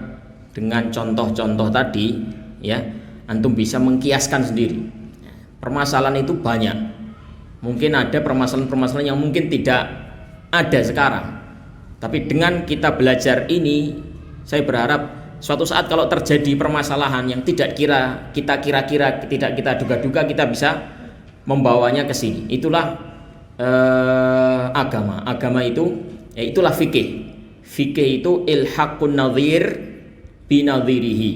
dengan contoh-contoh tadi ya antum bisa mengkiaskan sendiri. Permasalahan itu banyak. Mungkin ada permasalahan-permasalahan yang mungkin tidak ada sekarang. Tapi dengan kita belajar ini, saya berharap suatu saat kalau terjadi permasalahan yang tidak kita kira-kira, tidak kita duga-duga, kita bisa membawanya ke sini. Itulah agama. Agama itu itulah fikih. Fikih itu ilhaqun nadhir binadhirihi.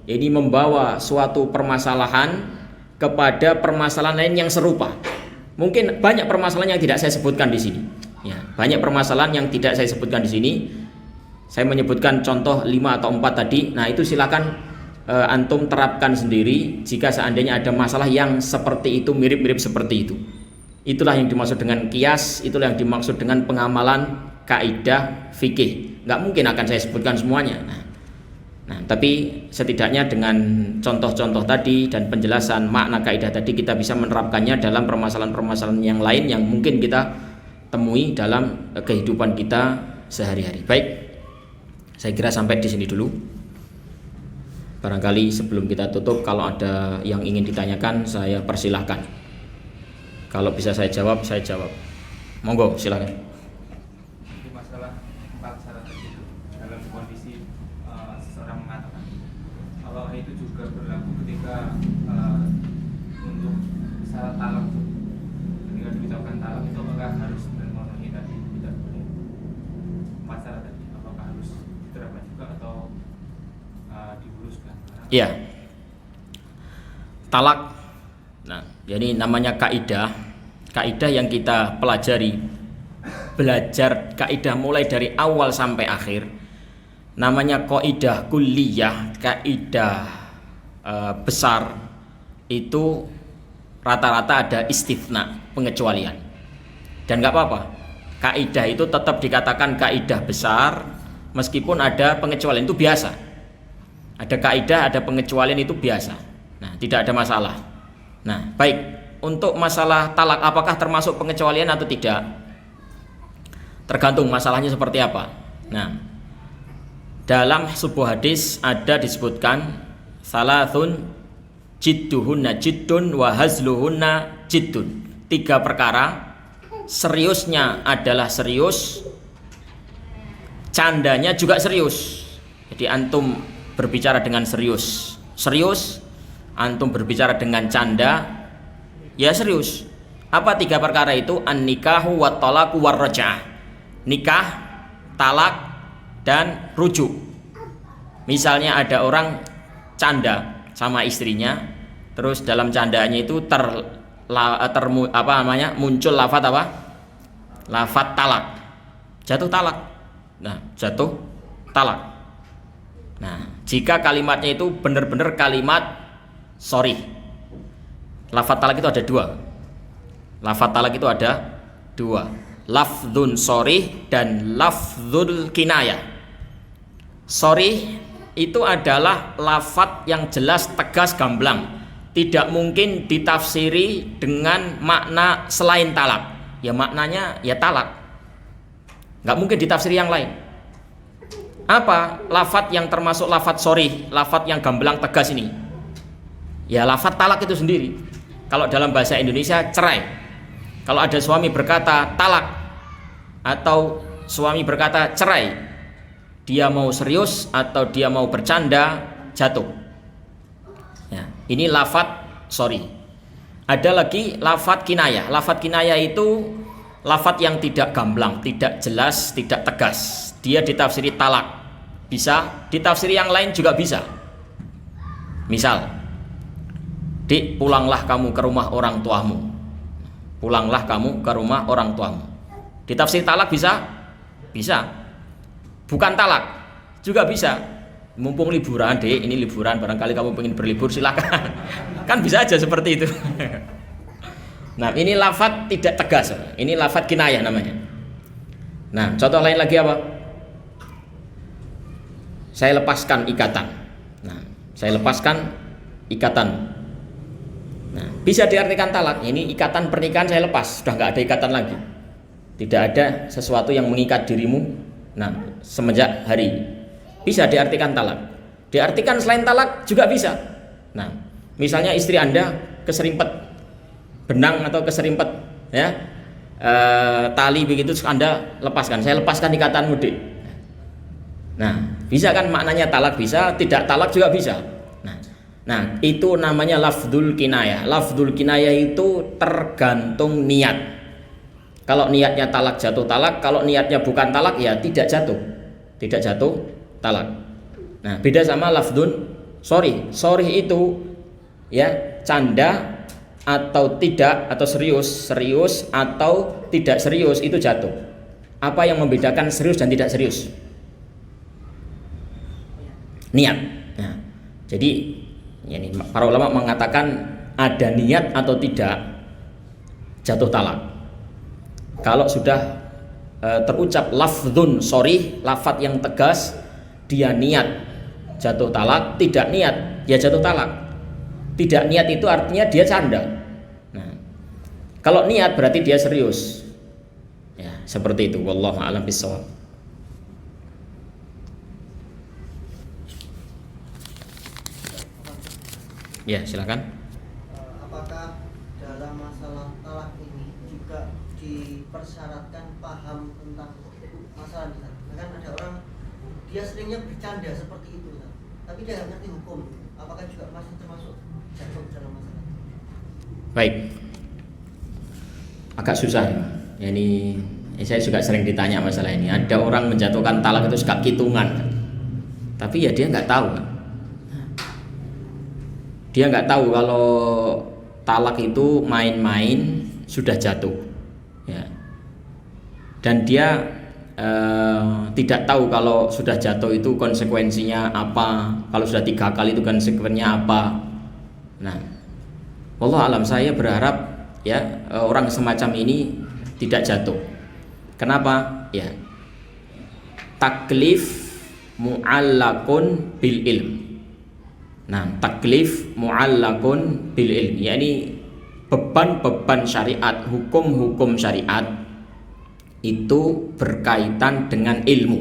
Jadi membawa suatu permasalahan kepada permasalahan lain yang serupa. Mungkin banyak permasalahan yang tidak saya sebutkan di sini. Ya, banyak permasalahan yang tidak saya sebutkan di sini. Saya menyebutkan contoh 5 atau 4 tadi. Nah, itu silakan antum terapkan sendiri jika seandainya ada masalah yang seperti itu, mirip-mirip seperti itu. Itulah yang dimaksud dengan kias, itulah yang dimaksud dengan pengamalan kaidah fikih. Nggak mungkin akan saya sebutkan semuanya. Nah, tapi setidaknya dengan contoh-contoh tadi dan penjelasan makna kaidah tadi kita bisa menerapkannya dalam permasalahan-permasalahan yang lain yang mungkin kita temui dalam kehidupan kita sehari-hari. Baik, saya kira sampai di sini dulu. Barangkali sebelum kita tutup, kalau ada yang ingin ditanyakan, saya persilahkan. Kalau bisa saya jawab, saya jawab. Monggo, silakan. Masalah 4 syarat tadi itu dalam kondisi seseorang mengatakan, apakah itu juga berlaku ketika untuk syarat talak, ketika diucapkan talak itu apakah harus memenuhi tadi tidak boleh 4 syarat tadi, apakah harus diterapkan juga atau diuruskan? Iya. Talak. Nah, jadi namanya kaidah yang kita pelajari, belajar kaidah mulai dari awal sampai akhir, namanya kaidah kulliyah, kaidah besar, itu rata-rata ada istitsna, pengecualian. Dan nggak apa-apa, kaidah itu tetap dikatakan kaidah besar meskipun ada pengecualian, itu biasa. Ada kaidah, ada pengecualian, itu biasa. Nah, tidak ada masalah. Nah, baik, untuk masalah talak apakah termasuk pengecualian atau tidak? Tergantung masalahnya seperti apa. Nah, dalam sebuah hadis ada disebutkan salasun jidduhunna jiddun wa hazluhunna jiddun. 3 perkara, seriusnya adalah serius, candanya juga serius. Jadi antum berbicara dengan serius, antum berbicara dengan canda, ya serius. Apa 3 perkara itu? An-nikahu wat talaqu war raj'ah. Nikah, talak, dan rujuk. Misalnya ada orang canda sama istrinya, terus dalam candanya itu muncul lafaz apa? Lafaz talak. Jatuh talak. Nah, jatuh talak. Nah, jika kalimatnya itu benar-benar kalimat sorry. Lafaz talak itu ada 2. Lafaz talak itu ada 2. lafdzun sharih dan lafdzul kinayah. Sharih itu adalah lafadz yang jelas, tegas, gamblang. Tidak mungkin ditafsiri dengan makna selain talak. Ya maknanya ya talak. Nggak mungkin ditafsiri yang lain. Apa lafadz yang termasuk lafadz sharih, lafadz yang gamblang tegas ini? Ya lafadz talak itu sendiri. Kalau dalam bahasa Indonesia cerai. Kalau ada suami berkata talak atau suami berkata cerai, dia mau serius atau dia mau bercanda, jatuh. Ya, ini lafadz sharih. Ada lagi lafadz kinayah. Lafadz kinayah itu lafadz yang tidak gamblang, tidak jelas, tidak tegas. Dia ditafsiri talak. Bisa ditafsiri yang lain juga bisa. Misal, Dik, pulanglah kamu ke rumah orang tuamu. Pulanglah kamu ke rumah orang tuamu. Ditafsir talak bisa? Bisa. Bukan talak juga bisa. Mumpung liburan, Dik, ini liburan, barangkali kamu pengen berlibur, silakan. Kan bisa aja seperti itu. Nah, ini lafadz tidak tegas. Ini lafadz kinayah namanya. Nah, contoh lain lagi apa? Saya lepaskan ikatan. Nah, saya lepaskan ikatan. Nah, bisa diartikan talak. Ini ikatan pernikahan saya lepas, sudah nggak ada ikatan lagi. Tidak ada sesuatu yang mengikat dirimu. Nah, semenjak hari bisa diartikan talak. Diartikan selain talak juga bisa. Nah, misalnya istri Anda keserimpet benang atau keserimpet ya tali begitu, Anda lepaskan. Saya lepaskan ikatanmu, Dik. Nah, bisa kan maknanya talak, bisa, tidak talak juga bisa. Nah, itu namanya lafdzul kinayah. Lafdzul kinayah itu tergantung niat. Kalau niatnya talak, jatuh talak. Kalau niatnya bukan talak, ya tidak jatuh. Tidak jatuh talak. Nah, beda sama lafdzun sharih. Sharih itu ya canda atau tidak, atau serius, serius atau tidak serius, itu jatuh. Apa yang membedakan serius dan tidak serius? Niat. Nah, jadi ini para ulama mengatakan ada niat atau tidak jatuh talak. Kalau sudah terucap lafdzun sharih, lafadz yang tegas, dia niat jatuh talak, tidak niat dia jatuh talak. Tidak niat itu artinya dia canda. Nah, kalau niat berarti dia serius. Ya, seperti itu. Wallahu a'lam bishawab. Ya, silakan. Apakah dalam masalah talak ini juga dipersyaratkan paham tentang masalah ini? Kan ada orang dia seringnya bercanda seperti itu, tapi dia nggak ngerti hukum. Apakah juga masih termasuk jatuh dalam masalah? Baik. Agak susah ya. Ini saya juga sering ditanya masalah ini. Ada orang menjatuhkan talak itu suka hitungan, tapi ya dia nggak tahu. Dia nggak tahu kalau talak itu main-main sudah jatuh, ya. Dan dia tidak tahu kalau sudah jatuh itu konsekuensinya apa, kalau sudah 3 kali itu konsekuensinya apa. Nah, wallahu alam, saya berharap ya orang semacam ini tidak jatuh. Kenapa? Ya, taklif mu'allakun bil ilm. Nah, taklif mu'allakun bil ilm, yakni beban-beban syariat, hukum-hukum syariat itu berkaitan dengan ilmu.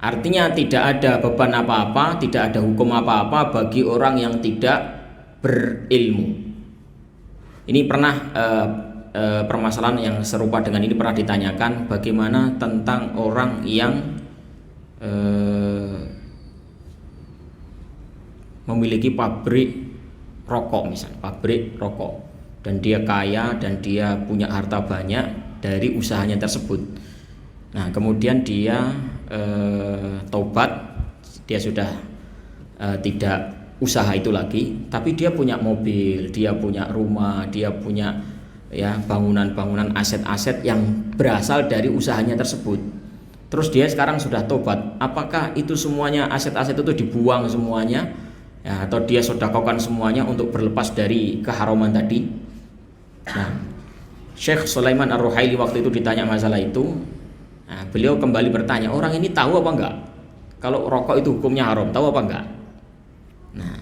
Artinya tidak ada beban apa-apa, tidak ada hukum apa-apa bagi orang yang tidak berilmu. Ini pernah permasalahan yang serupa dengan ini pernah ditanyakan, bagaimana tentang orang yang memiliki pabrik rokok, misalnya pabrik rokok, dan dia kaya dan dia punya harta banyak dari usahanya tersebut. Nah, kemudian dia taubat, dia sudah tidak usaha itu lagi, tapi dia punya mobil, dia punya rumah, dia punya ya bangunan-bangunan, aset-aset yang berasal dari usahanya tersebut. Terus dia sekarang sudah tobat, apakah itu semuanya aset-aset itu dibuang semuanya ya, atau dia sedekahkan semuanya untuk berlepas dari keharaman tadi? Nah, Syekh Sulaiman Ar-Ruhaili waktu itu ditanya masalah itu, nah, beliau kembali bertanya, orang ini tahu apa enggak kalau rokok itu hukumnya haram, tahu apa enggak? Nah,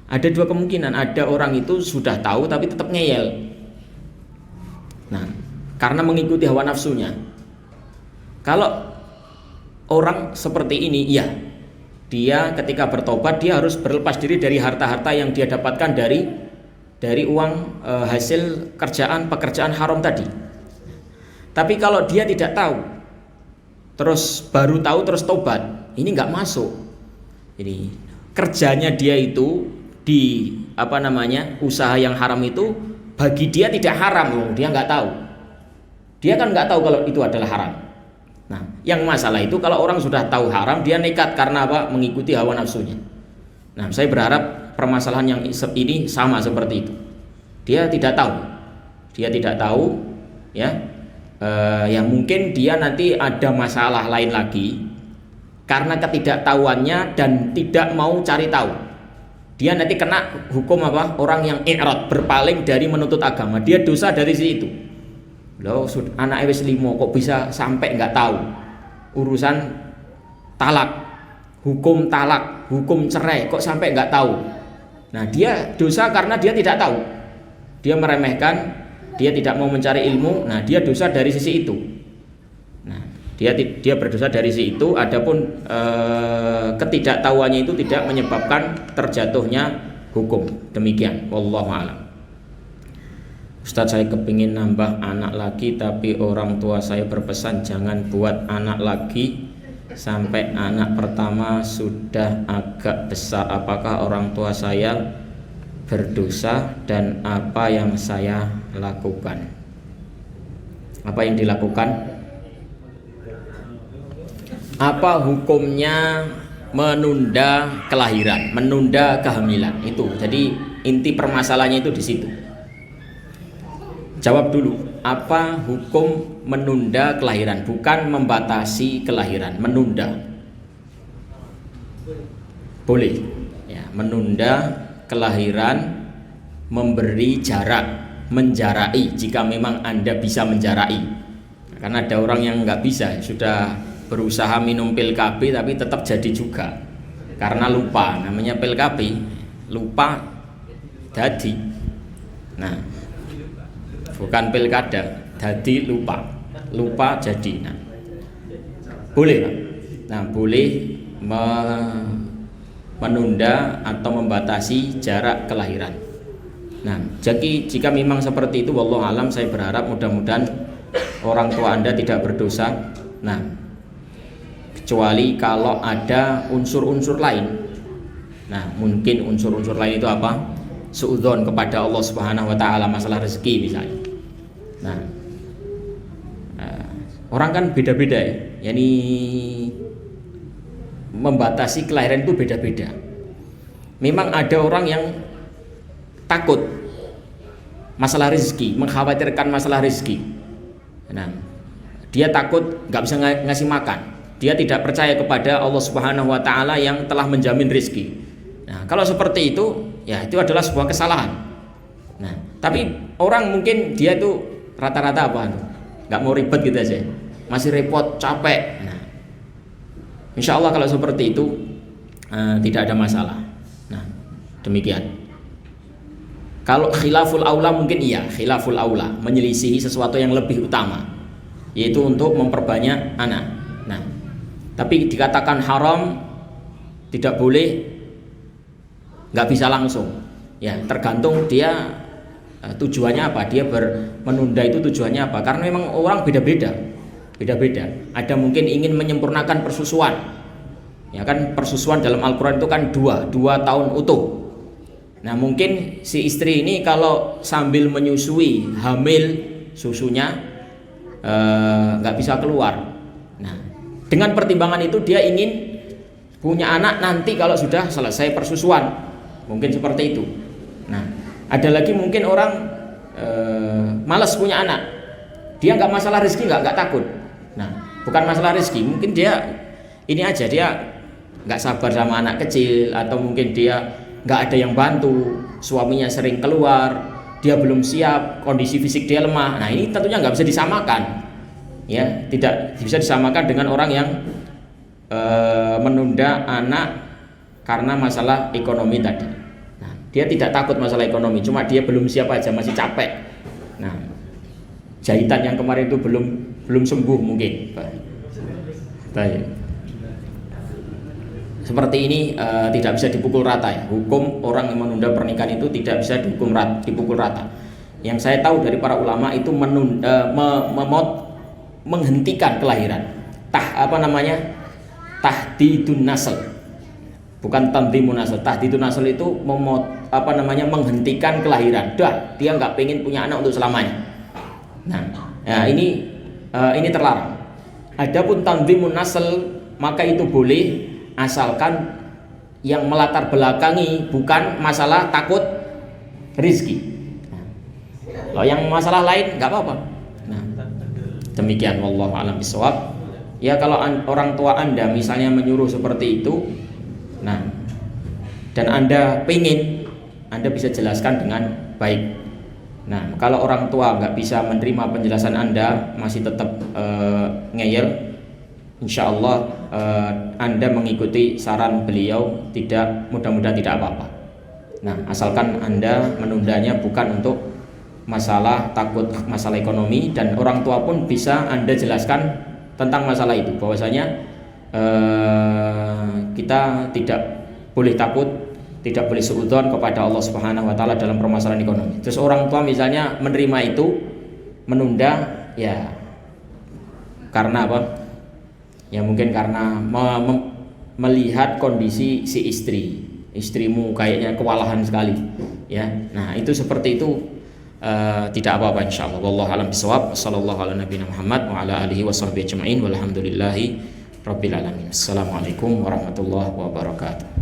ada dua kemungkinan, ada orang itu sudah tahu tapi tetap ngeyel. Nah, karena mengikuti hawa nafsunya. Kalau orang seperti ini, iya, dia ketika bertobat dia harus berlepas diri dari harta-harta yang dia dapatkan dari uang hasil pekerjaan haram tadi. Tapi kalau dia tidak tahu, terus baru tahu terus tobat, ini nggak masuk. Jadi kerjanya dia itu di usaha yang haram itu bagi dia tidak haram loh, dia nggak tahu. Dia kan nggak tahu kalau itu adalah haram. Nah, yang masalah itu kalau orang sudah tahu haram, dia nekat karena apa? Mengikuti hawa nafsunya. Nah, saya berharap permasalahan yang ini sama seperti itu. Dia tidak tahu, ya. Ya mungkin dia nanti ada masalah lain lagi karena ketidaktahuannya dan tidak mau cari tahu. Dia nanti kena hukum apa? Orang yang i'rad, berpaling dari menuntut agama. Dia dosa dari situ. Loh, anak wis 5 kok bisa sampai nggak tahu urusan talak, hukum cerai kok sampai nggak tahu. Nah, dia dosa karena dia tidak tahu. Dia meremehkan, dia tidak mau mencari ilmu. Nah, dia dosa dari sisi itu. Nah, dia berdosa dari sisi itu. Adapun ketidaktahuannya itu tidak menyebabkan terjatuhnya hukum. Demikian, wallahu a'lam. Ustadz, saya kepingin nambah anak lagi tapi orang tua saya berpesan jangan buat anak lagi sampai anak pertama sudah agak besar. Apakah orang tua saya berdosa dan apa yang saya lakukan? Apa yang dilakukan? Apa hukumnya menunda kelahiran, menunda kehamilan? Itu. Jadi inti permasalahannya itu di situ. Jawab dulu, apa hukum menunda kelahiran? Bukan membatasi kelahiran, menunda. Boleh ya, menunda kelahiran, memberi jarak, menjarai jika memang Anda bisa menjarai. Karena ada orang yang nggak bisa, sudah berusaha minum pil KB tapi tetap jadi juga karena lupa. Namanya pil KB, lupa jadi. Nah, bukan pilkada, jadi lupa jadi. Nah, boleh Pak. Nah, boleh menunda atau membatasi jarak kelahiran. Nah, jadi jika memang seperti itu, wallahu alam, saya berharap mudah-mudahan orang tua Anda tidak berdosa. Nah, kecuali kalau ada unsur-unsur lain. Nah, mungkin unsur-unsur lain itu apa? Suudzon kepada Allah Subhanahu wa taala, masalah rezeki misalnya. Nah, orang kan beda-beda ya. Yani membatasi kelahiran itu beda-beda. Memang ada orang yang takut masalah rezeki, mengkhawatirkan masalah rezeki. Nah, dia takut nggak bisa ngasih makan. Dia tidak percaya kepada Allah Subhanahu wa taala yang telah menjamin rezeki. Nah, kalau seperti itu, ya itu adalah sebuah kesalahan. Nah, tapi orang mungkin dia itu rata-rata apa? Nggak mau ribet gitu aja, masih repot, capek. Nah, insya Allah kalau seperti itu tidak ada masalah. Nah, demikian. Kalau khilaful aula mungkin iya, khilaful aula, menyelisihi sesuatu yang lebih utama, yaitu untuk memperbanyak anak. Nah, tapi dikatakan haram, tidak boleh, nggak bisa langsung. Ya, tergantung dia tujuannya apa, dia menunda itu tujuannya apa, karena memang orang beda-beda. Ada mungkin ingin menyempurnakan persusuan, ya kan, persusuan dalam Al-Quran itu kan dua tahun utuh. Nah, mungkin si istri ini kalau sambil menyusui, hamil, susunya nggak bisa keluar. Nah, dengan pertimbangan itu dia ingin punya anak nanti kalau sudah selesai persusuan, mungkin seperti itu. Nah, ada lagi mungkin orang malas punya anak, dia nggak masalah rezeki, nggak takut. Nah, bukan masalah rezeki, mungkin dia ini aja, dia nggak sabar sama anak kecil, atau mungkin dia nggak ada yang bantu, suaminya sering keluar, dia belum siap, kondisi fisik dia lemah. Nah, ini tentunya nggak bisa disamakan. Ya, tidak bisa disamakan dengan orang yang menunda anak karena masalah ekonomi tadi. Nah, dia tidak takut masalah ekonomi, cuma dia belum siap aja, masih capek. Nah, jahitan yang kemarin itu belum sembuh mungkin. Baik. Seperti ini tidak bisa dipukul rata ya. Hukum orang yang menunda pernikahan itu tidak bisa dipukul rata. Yang saya tahu dari para ulama itu menghentikan kelahiran. Tahdidun nasl. Bukan tanzimun nasl. Tahdidun nasl itu menghentikan kelahiran. Dia nggak pengen punya anak untuk selamanya. Nah, ini terlarang. Adapun tanzimun nasl maka itu boleh, asalkan yang melatar belakangi bukan masalah takut rizki. Kalau yang masalah lain nggak apa-apa. Nah, demikian wallahu a'lam bishawab. Ya, kalau orang tua Anda misalnya menyuruh seperti itu, nah, dan Anda pengen, Anda bisa jelaskan dengan baik. Nah, kalau orang tua nggak bisa menerima penjelasan Anda, masih tetap ngeyel, insya Allah Anda mengikuti saran beliau, mudah-mudahan tidak apa-apa. Nah, asalkan Anda menundanya bukan untuk masalah takut masalah ekonomi, dan orang tua pun bisa Anda jelaskan tentang masalah itu, bahwasanya kita tidak boleh takut, tidak boleh suudzon kepada Allah Subhanahu wa taala dalam permasalahan ekonomi. Terus orang tua misalnya menerima itu, menunda, ya karena apa? Ya mungkin karena melihat kondisi si istrimu kayaknya kewalahan sekali, ya. Nah, itu seperti itu tidak apa-apa insyaallah. Wallahu a'lam bishawab. Sallallahu ala nabiyina Muhammad wa ala alihi washabbihi ajmain walhamdulillahi rabbil alamin. Assalamualaikum warahmatullahi wabarakatuh.